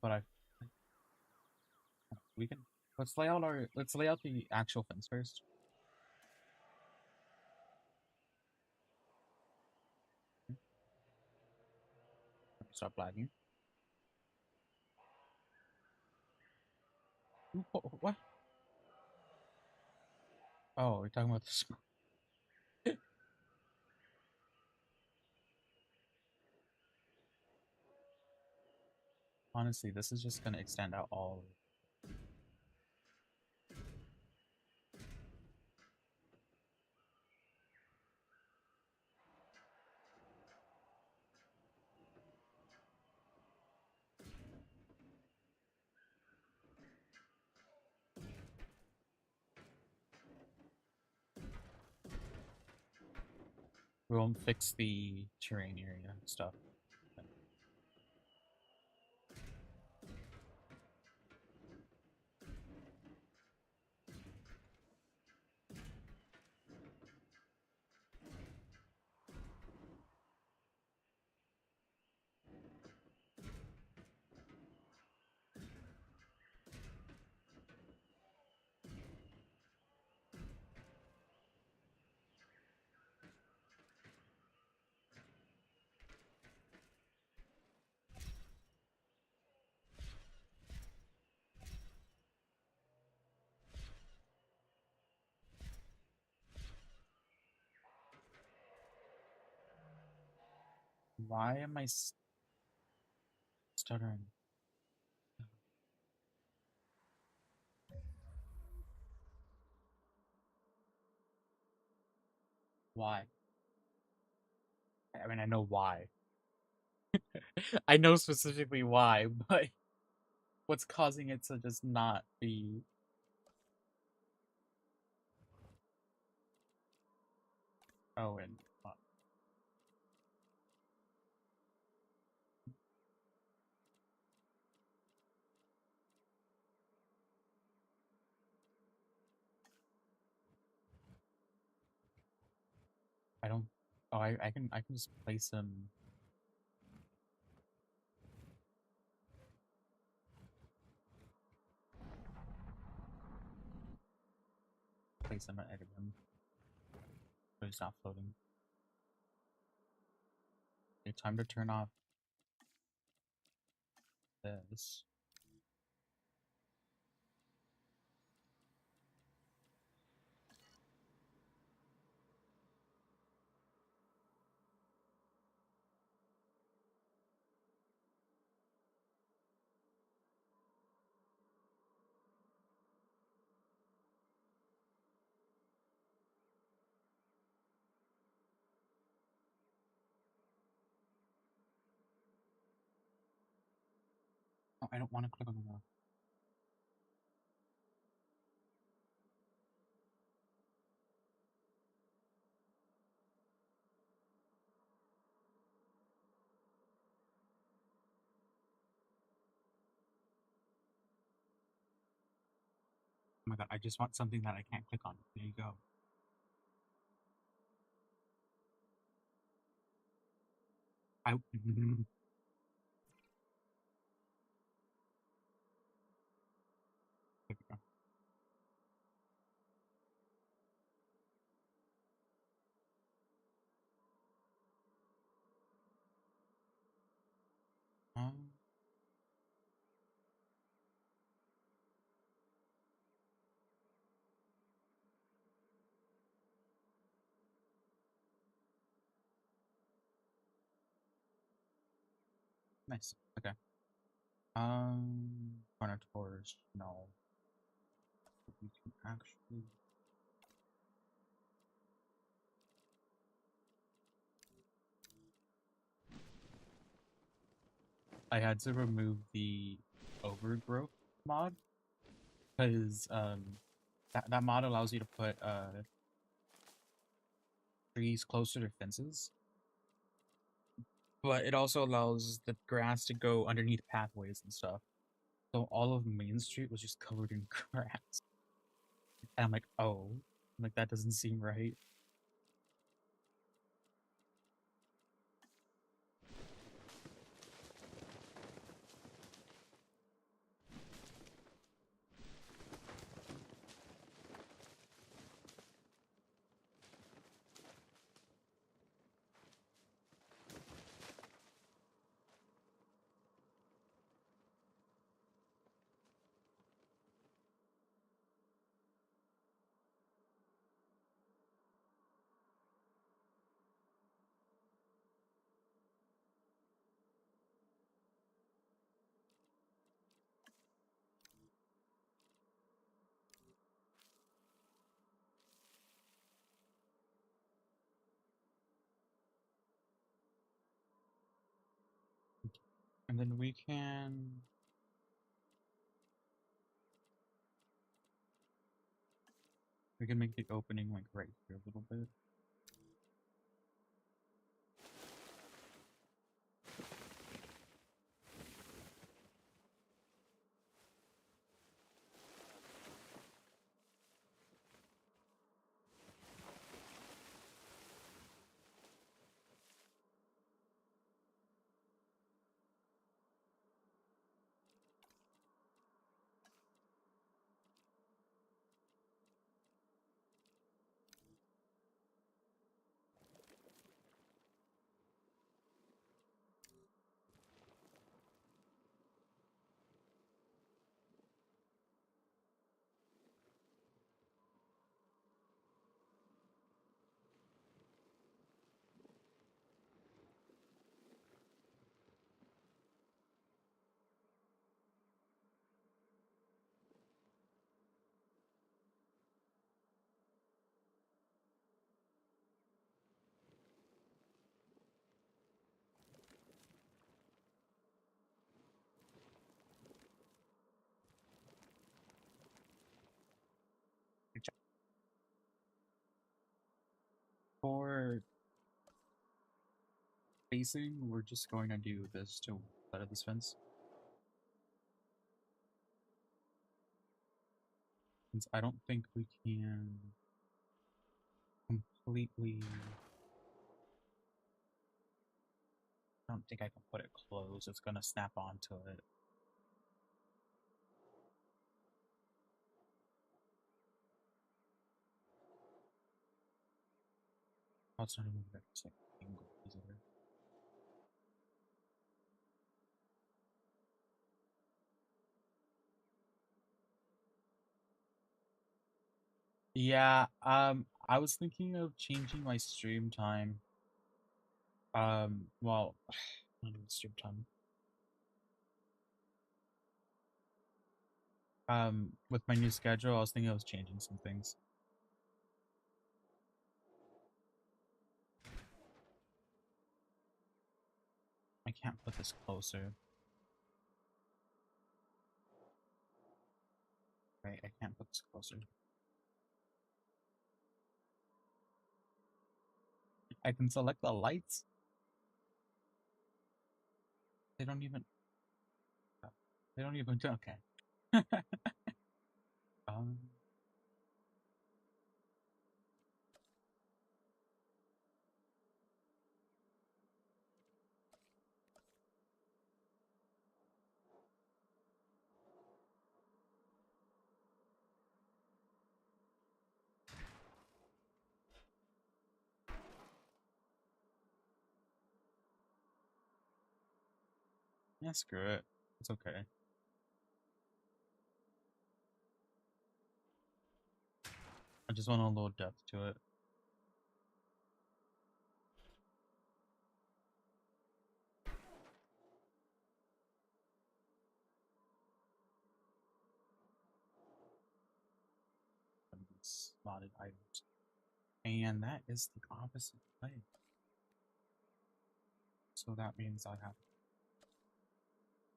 but we can let's lay out the actual fence first. Stop lagging. What? Oh, we're talking about this. Honestly, this is just gonna extend out all. We won't fix the terrain area stuff. Why am I stuttering? Why? I mean, I know why. I know specifically why, but what's causing it to just not be? Oh, and I don't. Oh, I can just place him and edit him, so he's not floating. Okay, time to turn off this. Oh, I don't want to click on the wall. Oh my god, I just want something that I can't click on. There you go. I. There we go. Um, nice. Okay. Corner tours. No. We can actually. I had to remove the overgrowth mod because that mod allows you to put trees closer to fences, but it also allows the grass to go underneath pathways and stuff. So all of Main Street was just covered in grass. And I'm like, oh, like that doesn't seem right. And then we can make the opening like right here a little bit. For facing, we're just going to do this to side of this fence. Since I don't think we can completely... I don't think I can put it closed. It's going to snap onto it. Oh, it's not even the same angle, is it? Yeah, I was thinking of changing my stream time. Well, not even stream time. With my new schedule, I was thinking of changing some things. I can't put this closer. Right, I can't put this closer. I can select the lights. They don't even. They don't even. Okay. um. Yeah, screw it. It's okay. I just want a little depth to it. These slotted items. And that is the opposite way. So that means I have to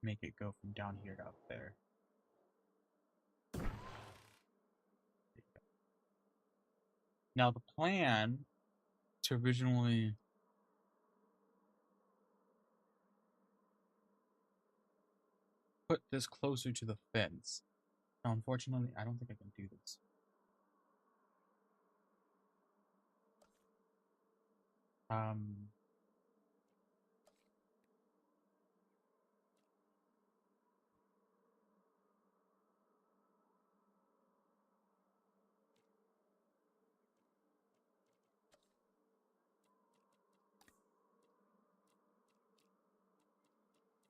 make it go from down here to up there. Now the plan to originally put this closer to the fence. Now, unfortunately, I don't think I can do this.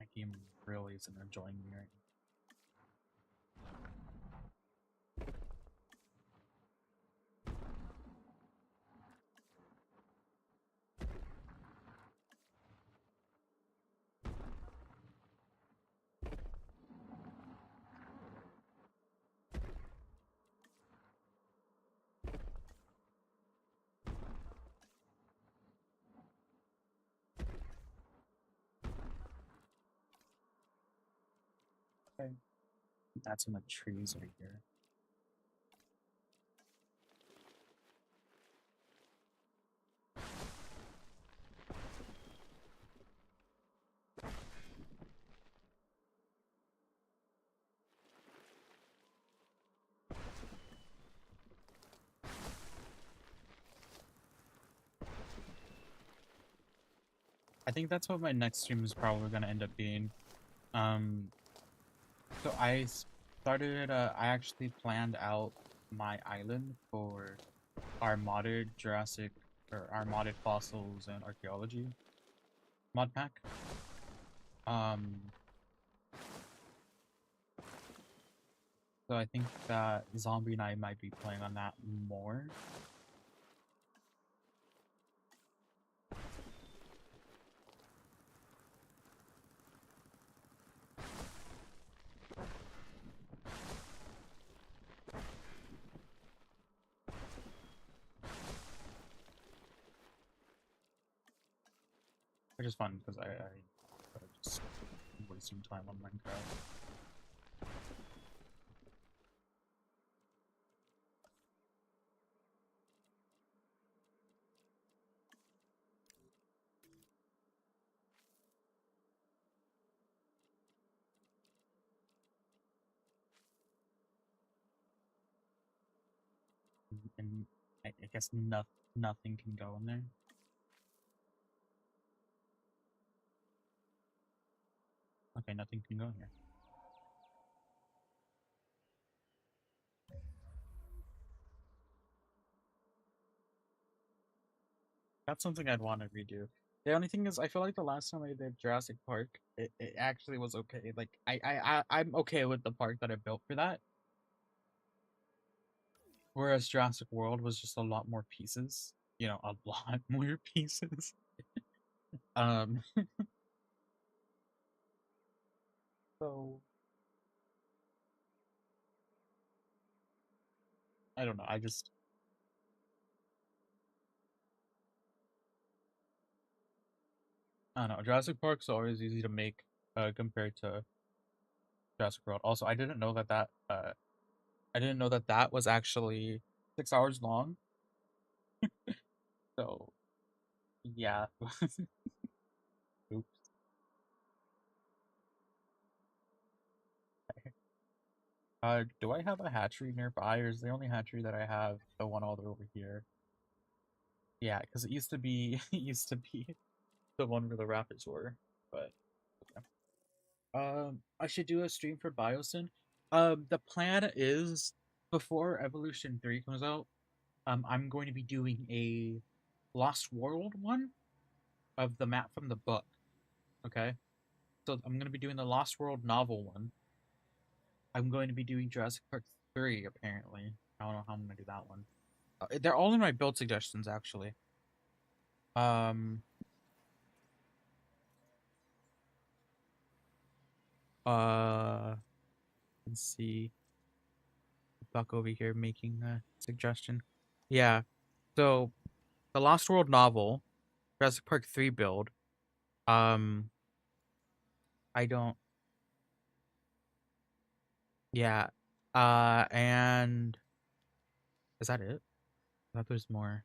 My game really isn't enjoying me right now. Okay. That's in the trees right here. I think that's what my next stream is probably going to end up being. So I started, I actually planned out my island for our modded Jurassic, or our modded fossils and archaeology mod pack. So I think that Zombie and I might be playing on that more. Which is fun because I just wasting time on Minecraft. And I guess nothing can go in there. Okay, nothing can go here. That's something I'd want to redo. The only thing is, I feel like the last time I did Jurassic Park, it actually was okay. Like, I'm okay with the park that I built for that. Whereas Jurassic World was just a lot more pieces. You know, a lot more pieces. Um, so I don't know. I don't know. Jurassic Park's always easy to make compared to Jurassic World. Also, I didn't know that that was actually 6 hours long. So yeah. Oops. Do I have a hatchery nearby, or is the only hatchery that I have the one all the way over here? Yeah, because it used to be it used to be the one where the raptors were, but okay. I should do a stream for Biosyn. The plan is before Evolution 3 comes out, I'm going to be doing a Lost World one of the map from the book. Okay, so I'm going to be doing the Lost World novel one. I'm going to be doing Jurassic Park 3 apparently. I don't know how I'm going to do that one. They're all in my build suggestions actually. Um. Let's see. Buck over here making a suggestion. Yeah. So the Lost World novel, Jurassic Park 3 build. Um. I don't. Yeah. And is that it? I thought there's more.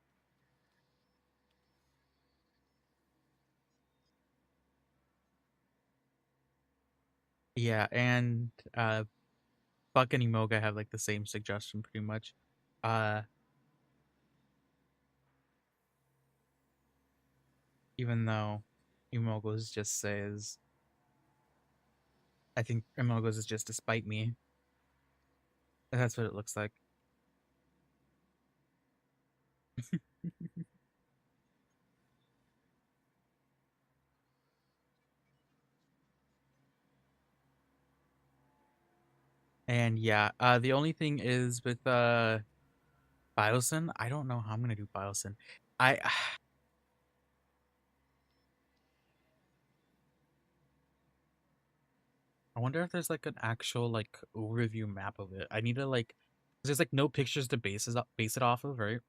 Yeah, and Buck and Emoga have like the same suggestion pretty much. Uh Even though Emogo's just says, I think Emogo's is just to spite me. That's what it looks like. And yeah, the only thing is with Biosyn, I don't know how I'm gonna do Biosyn. I I wonder if there's like an actual like overview map of it. I need to like, 'cause there's like no pictures to base it off of, right?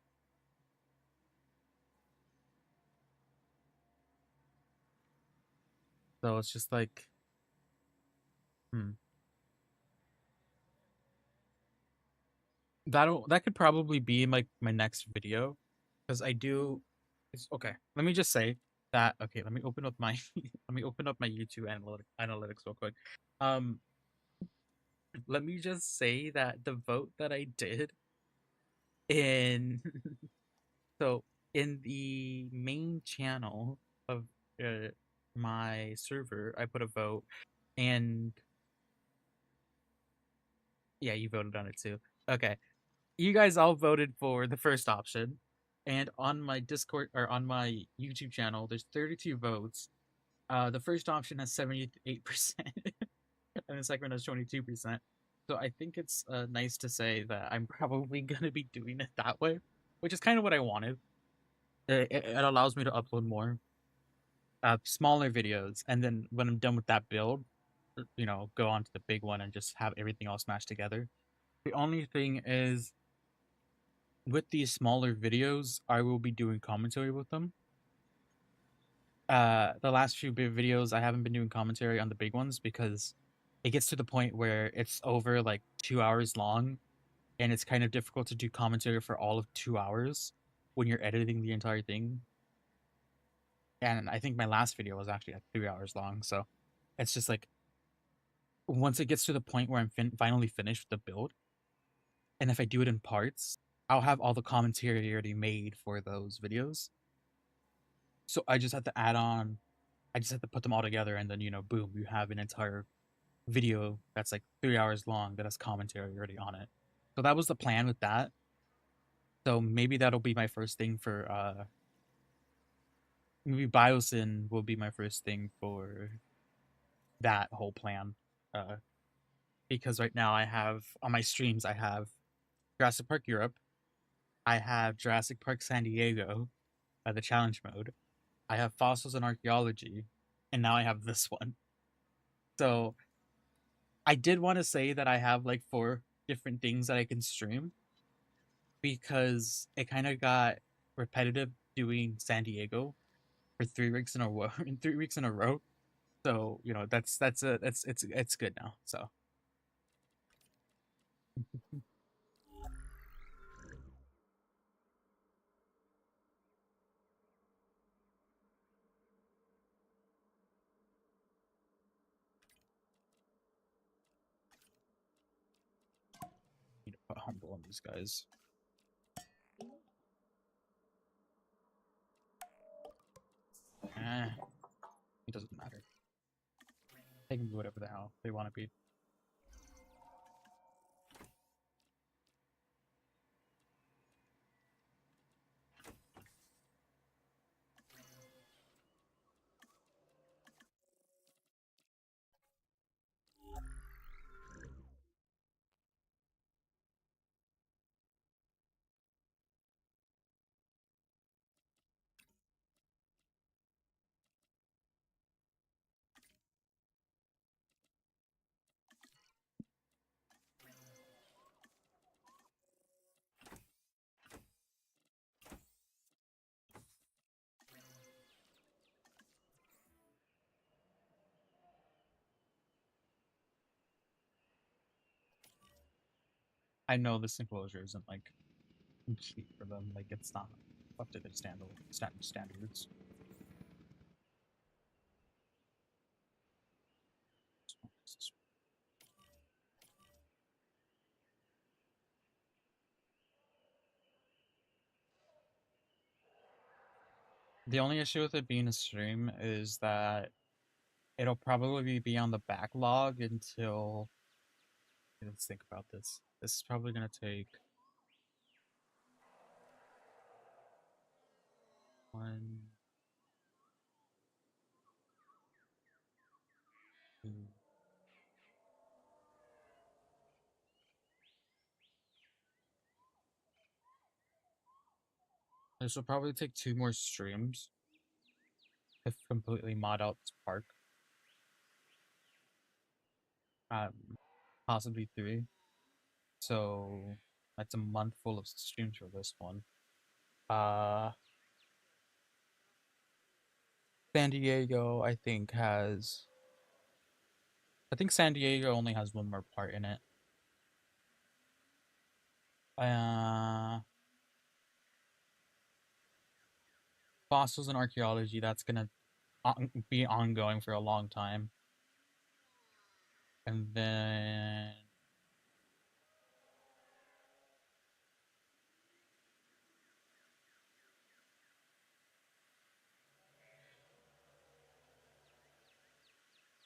So it's just like, hmm. That could probably be like my next video, because I do. It's okay. Let me just say that. Okay, let me open up my let me open up my YouTube analytics real quick. Um, let me just say that the vote that I did in so in the main channel of uh, my server, I put a vote, and yeah, you voted on it too. Okay, you guys all voted for the first option, and on my Discord or on my YouTube channel, there's 32 votes. The first option has 78%, and the second one has 22%. So I think it's nice to say that I'm probably gonna be doing it that way, which is kind of what I wanted. It allows me to upload more, smaller videos, and then when I'm done with that build, go on to the big one and just have everything all smashed together. The only thing is, with these smaller videos, I will be doing commentary with them. The last few big videos, I haven't been doing commentary on the big ones because it gets to the point where it's over like 2 hours long, and it's kind of difficult to do commentary for all of 2 hours when you're editing the entire thing. And I think my last video was actually like 3 hours long, so it's just like, once it gets to the point where I'm finally finished with the build, and if I do it in parts, I'll have all the commentary already made for those videos. So I just have to add on, I just have to put them all together, and then boom, you have an entire video that's like 3 hours long that has commentary already on it. So that was the plan with that. So maybe that'll be my first thing for maybe Biosyn will be my first thing for that whole plan. Uh because right now I have on my streams, I have Jurassic Park Europe, I have Jurassic Park San Diego, the challenge mode. I have fossils and archaeology, and now I have this one. So I did want to say that I have like 4 different things that I can stream, because it kind of got repetitive doing San Diego for 3 weeks in a row. In 3 weeks in a row. So that's it's good now. So need to put humble on these guys. It doesn't matter. They can be whatever the hell they want to be. I know this enclosure isn't like cheap for them. Like, it's not up to their standards. The only issue with it being a stream is that it'll probably be on the backlog until. Let's think about this. This is probably gonna take 1, 2. This will probably take 2 more streams if completely mod out Spark. Possibly 3. So that's a month full of streams for this one. San Diego, I think San Diego only has 1 more part in it. Fossils and archaeology, that's gonna be ongoing for a long time. And then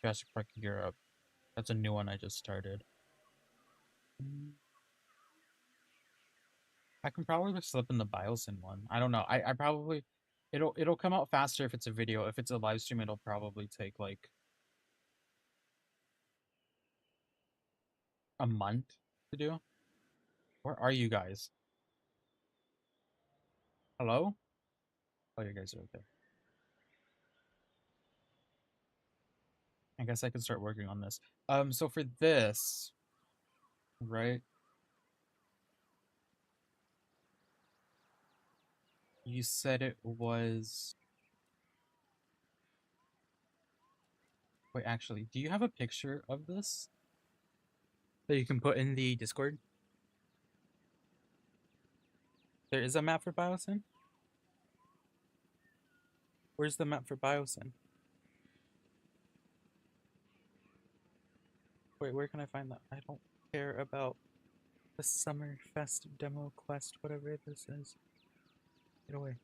Jurassic Park Europe. That's a new one I just started. I can probably just slip in the Biosyn one. I don't know. I probably it'll come out faster if it's a video. If it's a live stream, it'll probably take like a month to do. Where are you guys? Hello? Oh, you guys are okay. I guess I can start working on this. So for this, right? You said it was. Wait, actually, do you have a picture of this that you can put in the Discord? There is a map for Biosyn? Where's the map for Biosyn? Wait, where can I find that? I don't care about the Summerfest demo quest, whatever this is. Get away.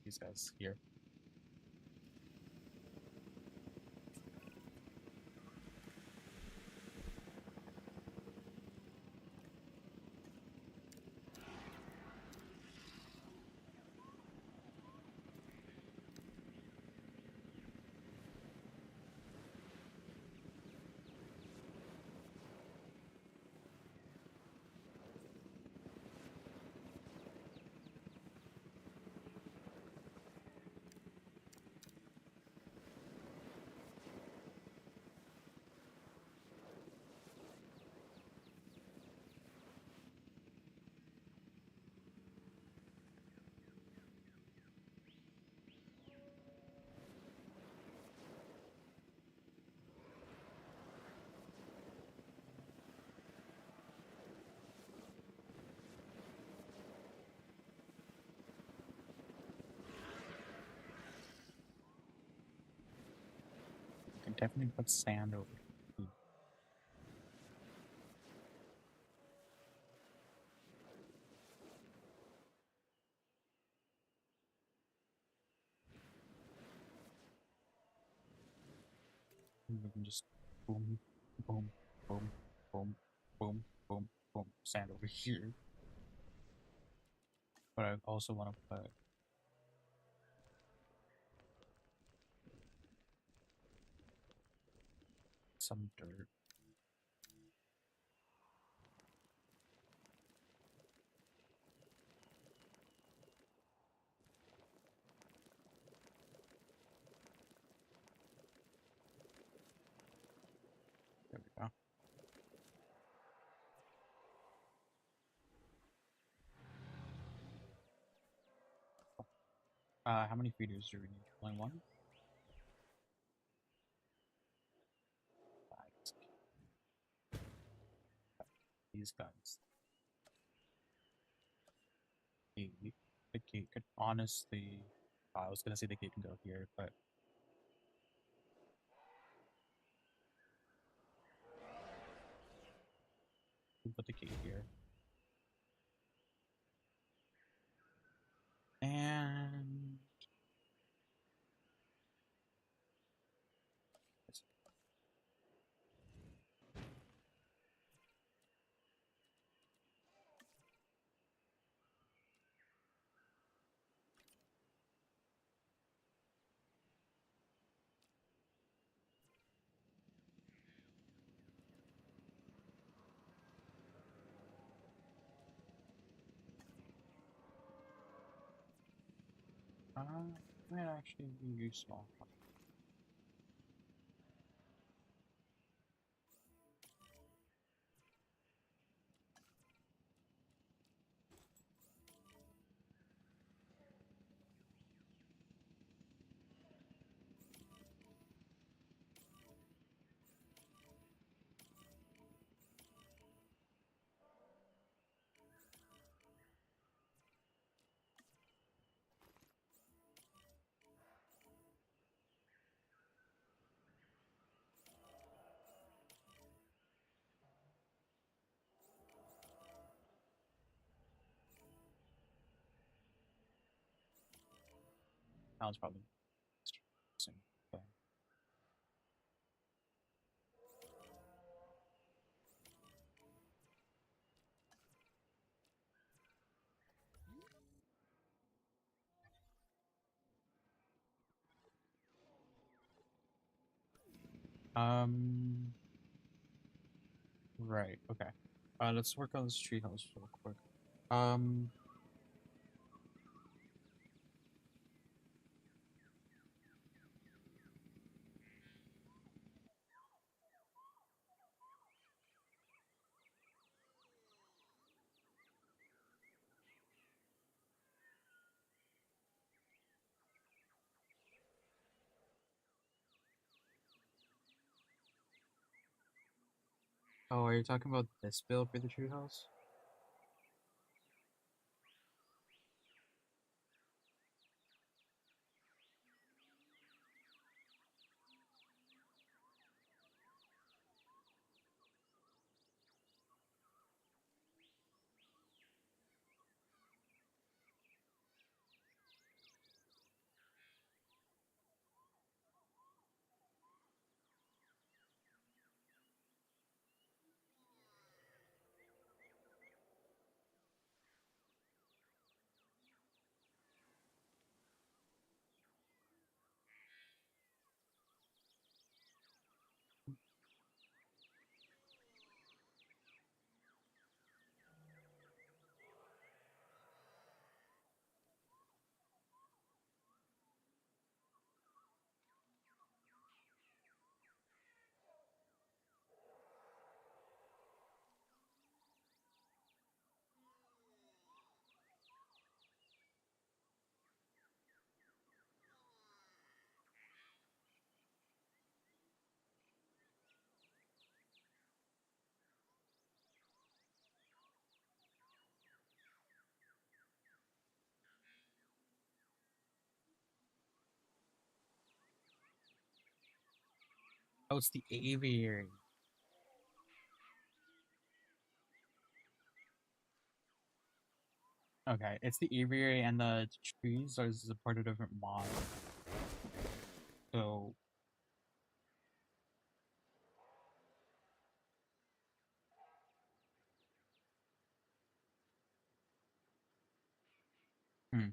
These guys here. I can definitely put sand over here. We can just boom, boom, boom, boom, boom, boom, boom, sand over here. But I also want to put some dirt. There we go. How many feeders do we need? Only 1? 5. these guys. The gate could honestly, I was gonna say the gate can go here, but we'll put the gate here. And might actually be useful. Sounds probably soon. Okay. Right. Okay. Let's work on this treehouse real quick. Um, oh, are you talking about this build for the treehouse? Oh, it's the aviary. Okay, it's the aviary and the trees are is a part of a different mod. So, hmm.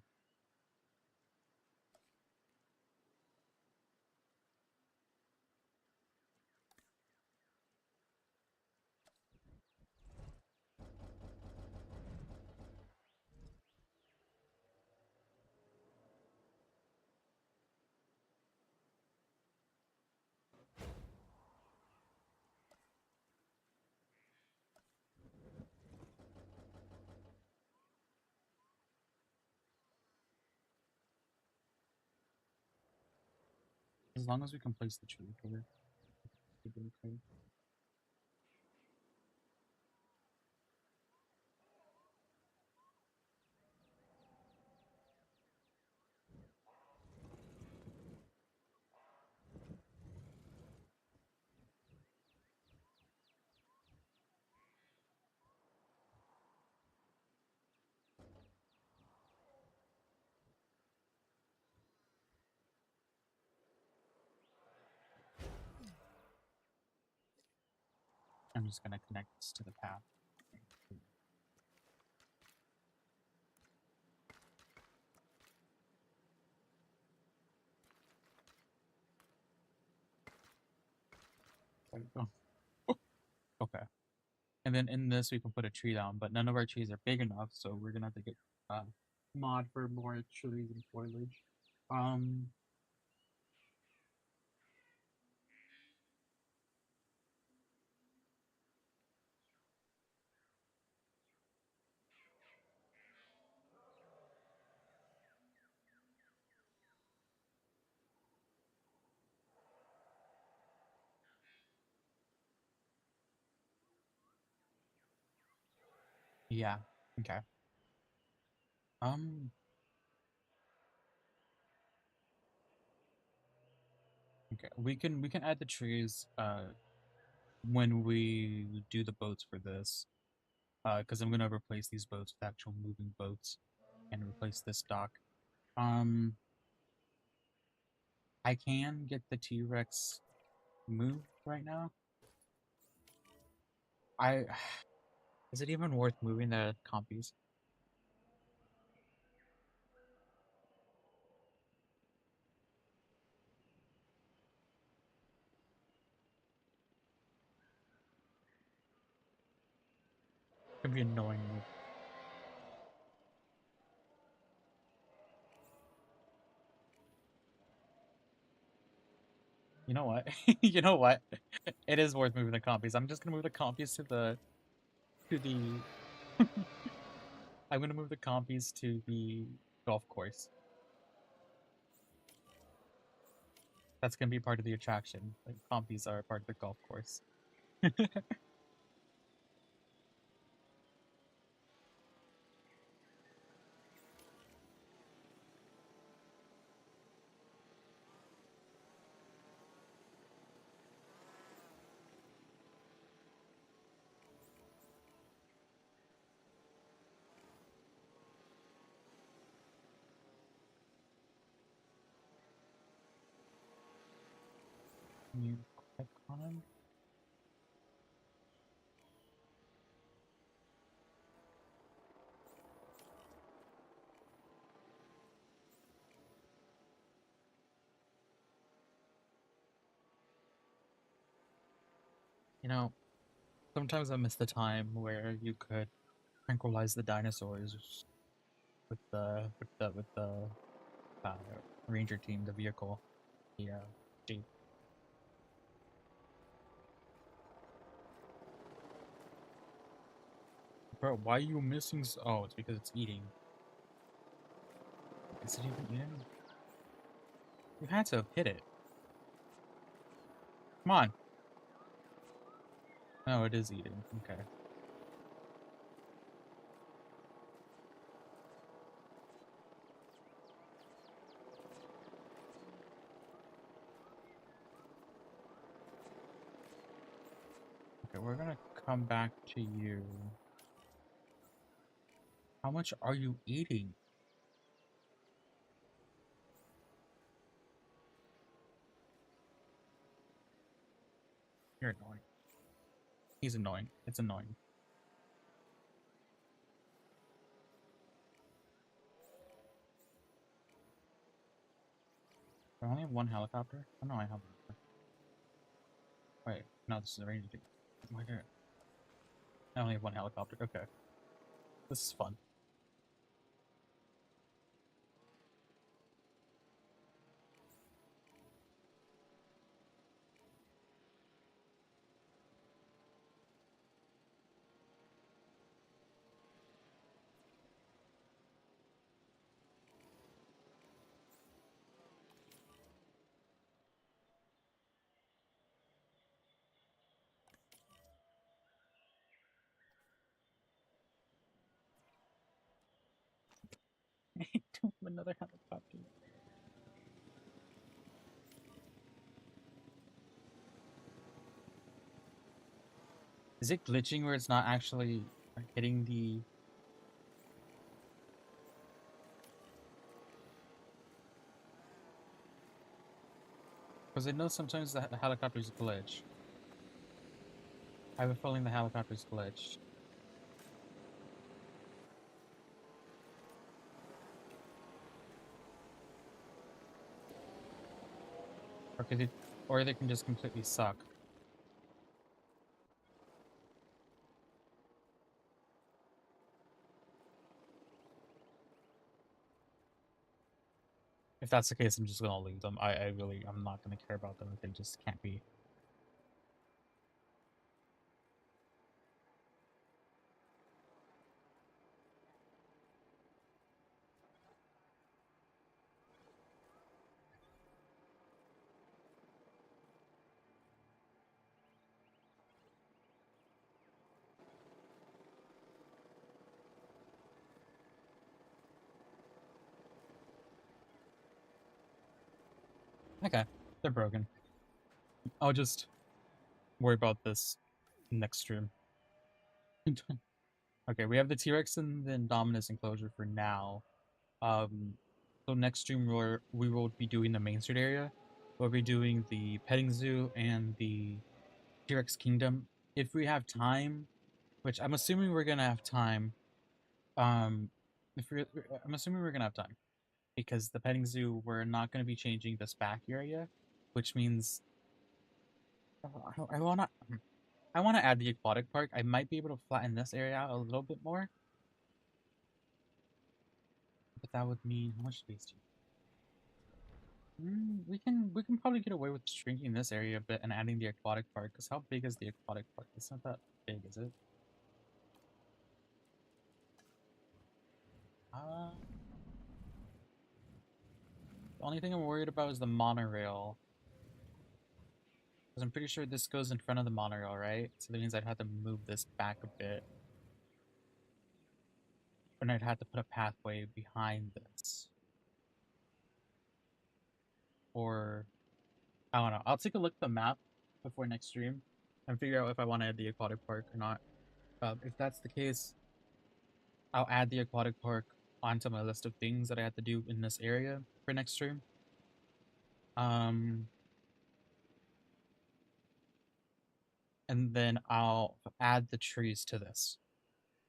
As long as we can place the tree here, it'll be okay. I'm just gonna connect this to the path. There we go. Okay. And then in this we can put a tree down, but none of our trees are big enough, so we're gonna have to get mod for more trees and foliage. Yeah. Okay. Um. Okay. We can add the trees when we do the boats for this. Because I'm gonna replace these boats with actual moving boats and replace this dock. Um. I can get the T-Rex moved right now. I Is it even worth moving the compies? It'd be annoying. You know what? You know what? It is worth moving the compies. I'm just gonna move the compies to the I'm gonna move the compies to the golf course. That's gonna be part of the attraction. Like compies are part of the golf course. You click on. You know, sometimes I miss the time where you could tranquilize the dinosaurs with the uh, ranger team, the vehicle. Yeah. Jeep. Bro, why are you missing? Oh, it's because it's eating. Is it even eating? You had to have hit it. Come on. No, it is eating. Okay. Okay, we're gonna come back to you. How much are you eating? You're annoying. He's annoying. It's annoying. I only have one helicopter? Oh no, I have one. Wait, no, this is a ranger team. Why did I only have one helicopter? Okay. This is fun. I don't have another helicopter. Is it glitching where it's not actually hitting the... Because I know sometimes the helicopters glitch. I have a feeling the helicopter's glitched. Or they can just completely suck. If that's the case, I'm just gonna leave them. I'm not gonna care about them if they just can't be. Okay, they're broken. I'll just worry about this next stream. Okay, we have the T-Rex and the Indominus enclosure for now. So next stream we will be doing the Main Street area. We'll be doing the petting zoo and the T-Rex Kingdom. If we have time, which I'm assuming we're gonna have time. If we, I'm assuming we're gonna have time because the petting zoo we're not gonna be changing this back area, which means I wanna I wanna add the aquatic park. I might be able to flatten this area out a little bit more, but that would mean how much space do you? We can probably get away with shrinking this area a bit and adding the aquatic park. Because how big is the aquatic park? It's not that big, is it? Uh, the only thing I'm worried about is the monorail. Because I'm pretty sure this goes in front of the monorail, right? So that means I'd have to move this back a bit. And I'd have to put a pathway behind this. Or, I don't know. I'll take a look at the map before next stream and figure out if I want to add the aquatic park or not. If that's the case, I'll add the aquatic park onto my list of things that I have to do in this area for next stream. Um, and then I'll add the trees to this.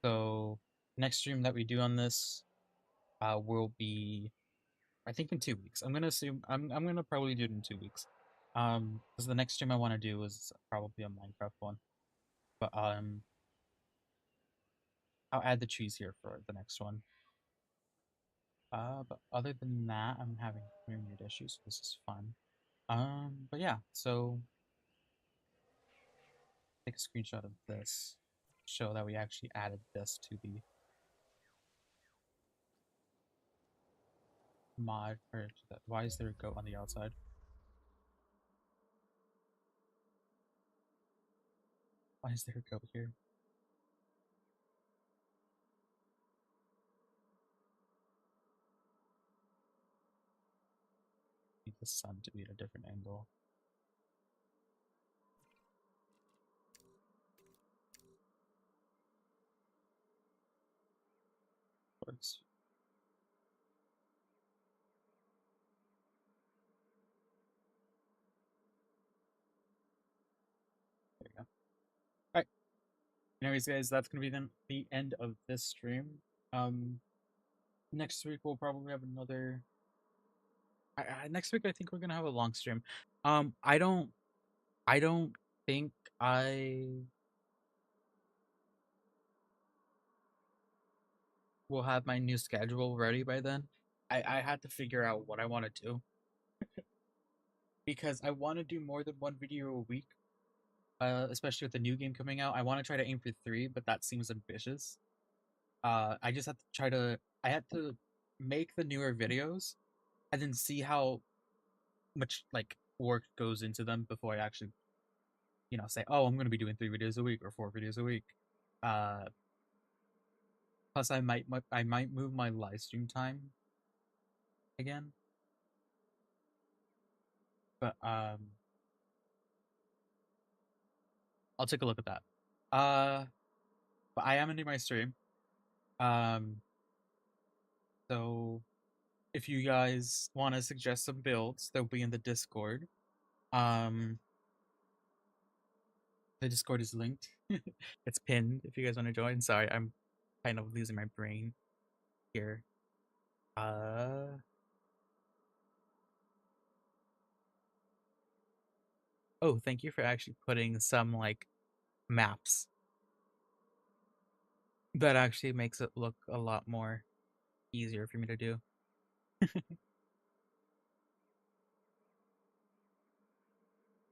So next stream that we do on this will be, I think, in 2 weeks. I'm gonna assume I'm gonna probably do it in 2 weeks. Because the next stream I want to do is probably a Minecraft one. But I'll add the trees here for the next one. But other than that, I'm having internet issues, so this is fun. But yeah, so take a screenshot of this, show that we actually added this to the mod, or to the, why is there a goat on the outside? Why is there a goat here? Need the sun to be at a different angle. Works. There you go. Alright. Anyways, guys, that's gonna be then the end of this stream. Next week we'll probably have another. Next week I think we're gonna have a long stream. I don't think I will have my new schedule ready by then. I had to figure out what I want to do because I want to do more than one video a week. Especially with the new game coming out, I want to try to aim for 3, but that seems ambitious. I just have to try to. I had to make the newer videos and then see how much like work goes into them before I actually, say, oh, I'm going to be doing 3 videos a week or 4 videos a week. Uh, Plus, I might move my live stream time again, but I'll take a look at that. But I am ending my stream. Um, so if you guys want to suggest some builds, they'll be in the Discord. Um, The Discord is linked. It's pinned if you guys want to join. Sorry, I'm kind of losing my brain here. Oh, thank you for actually putting some like maps. That actually makes it look a lot more easier for me to do.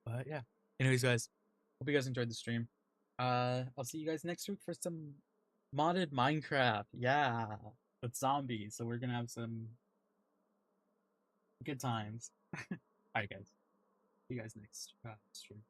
But yeah. Anyways, guys, hope you guys enjoyed the stream. I'll see you guys next week for some modded Minecraft. Yeah, with zombies. So we're gonna have some good times. Alright, guys. See you guys next stream.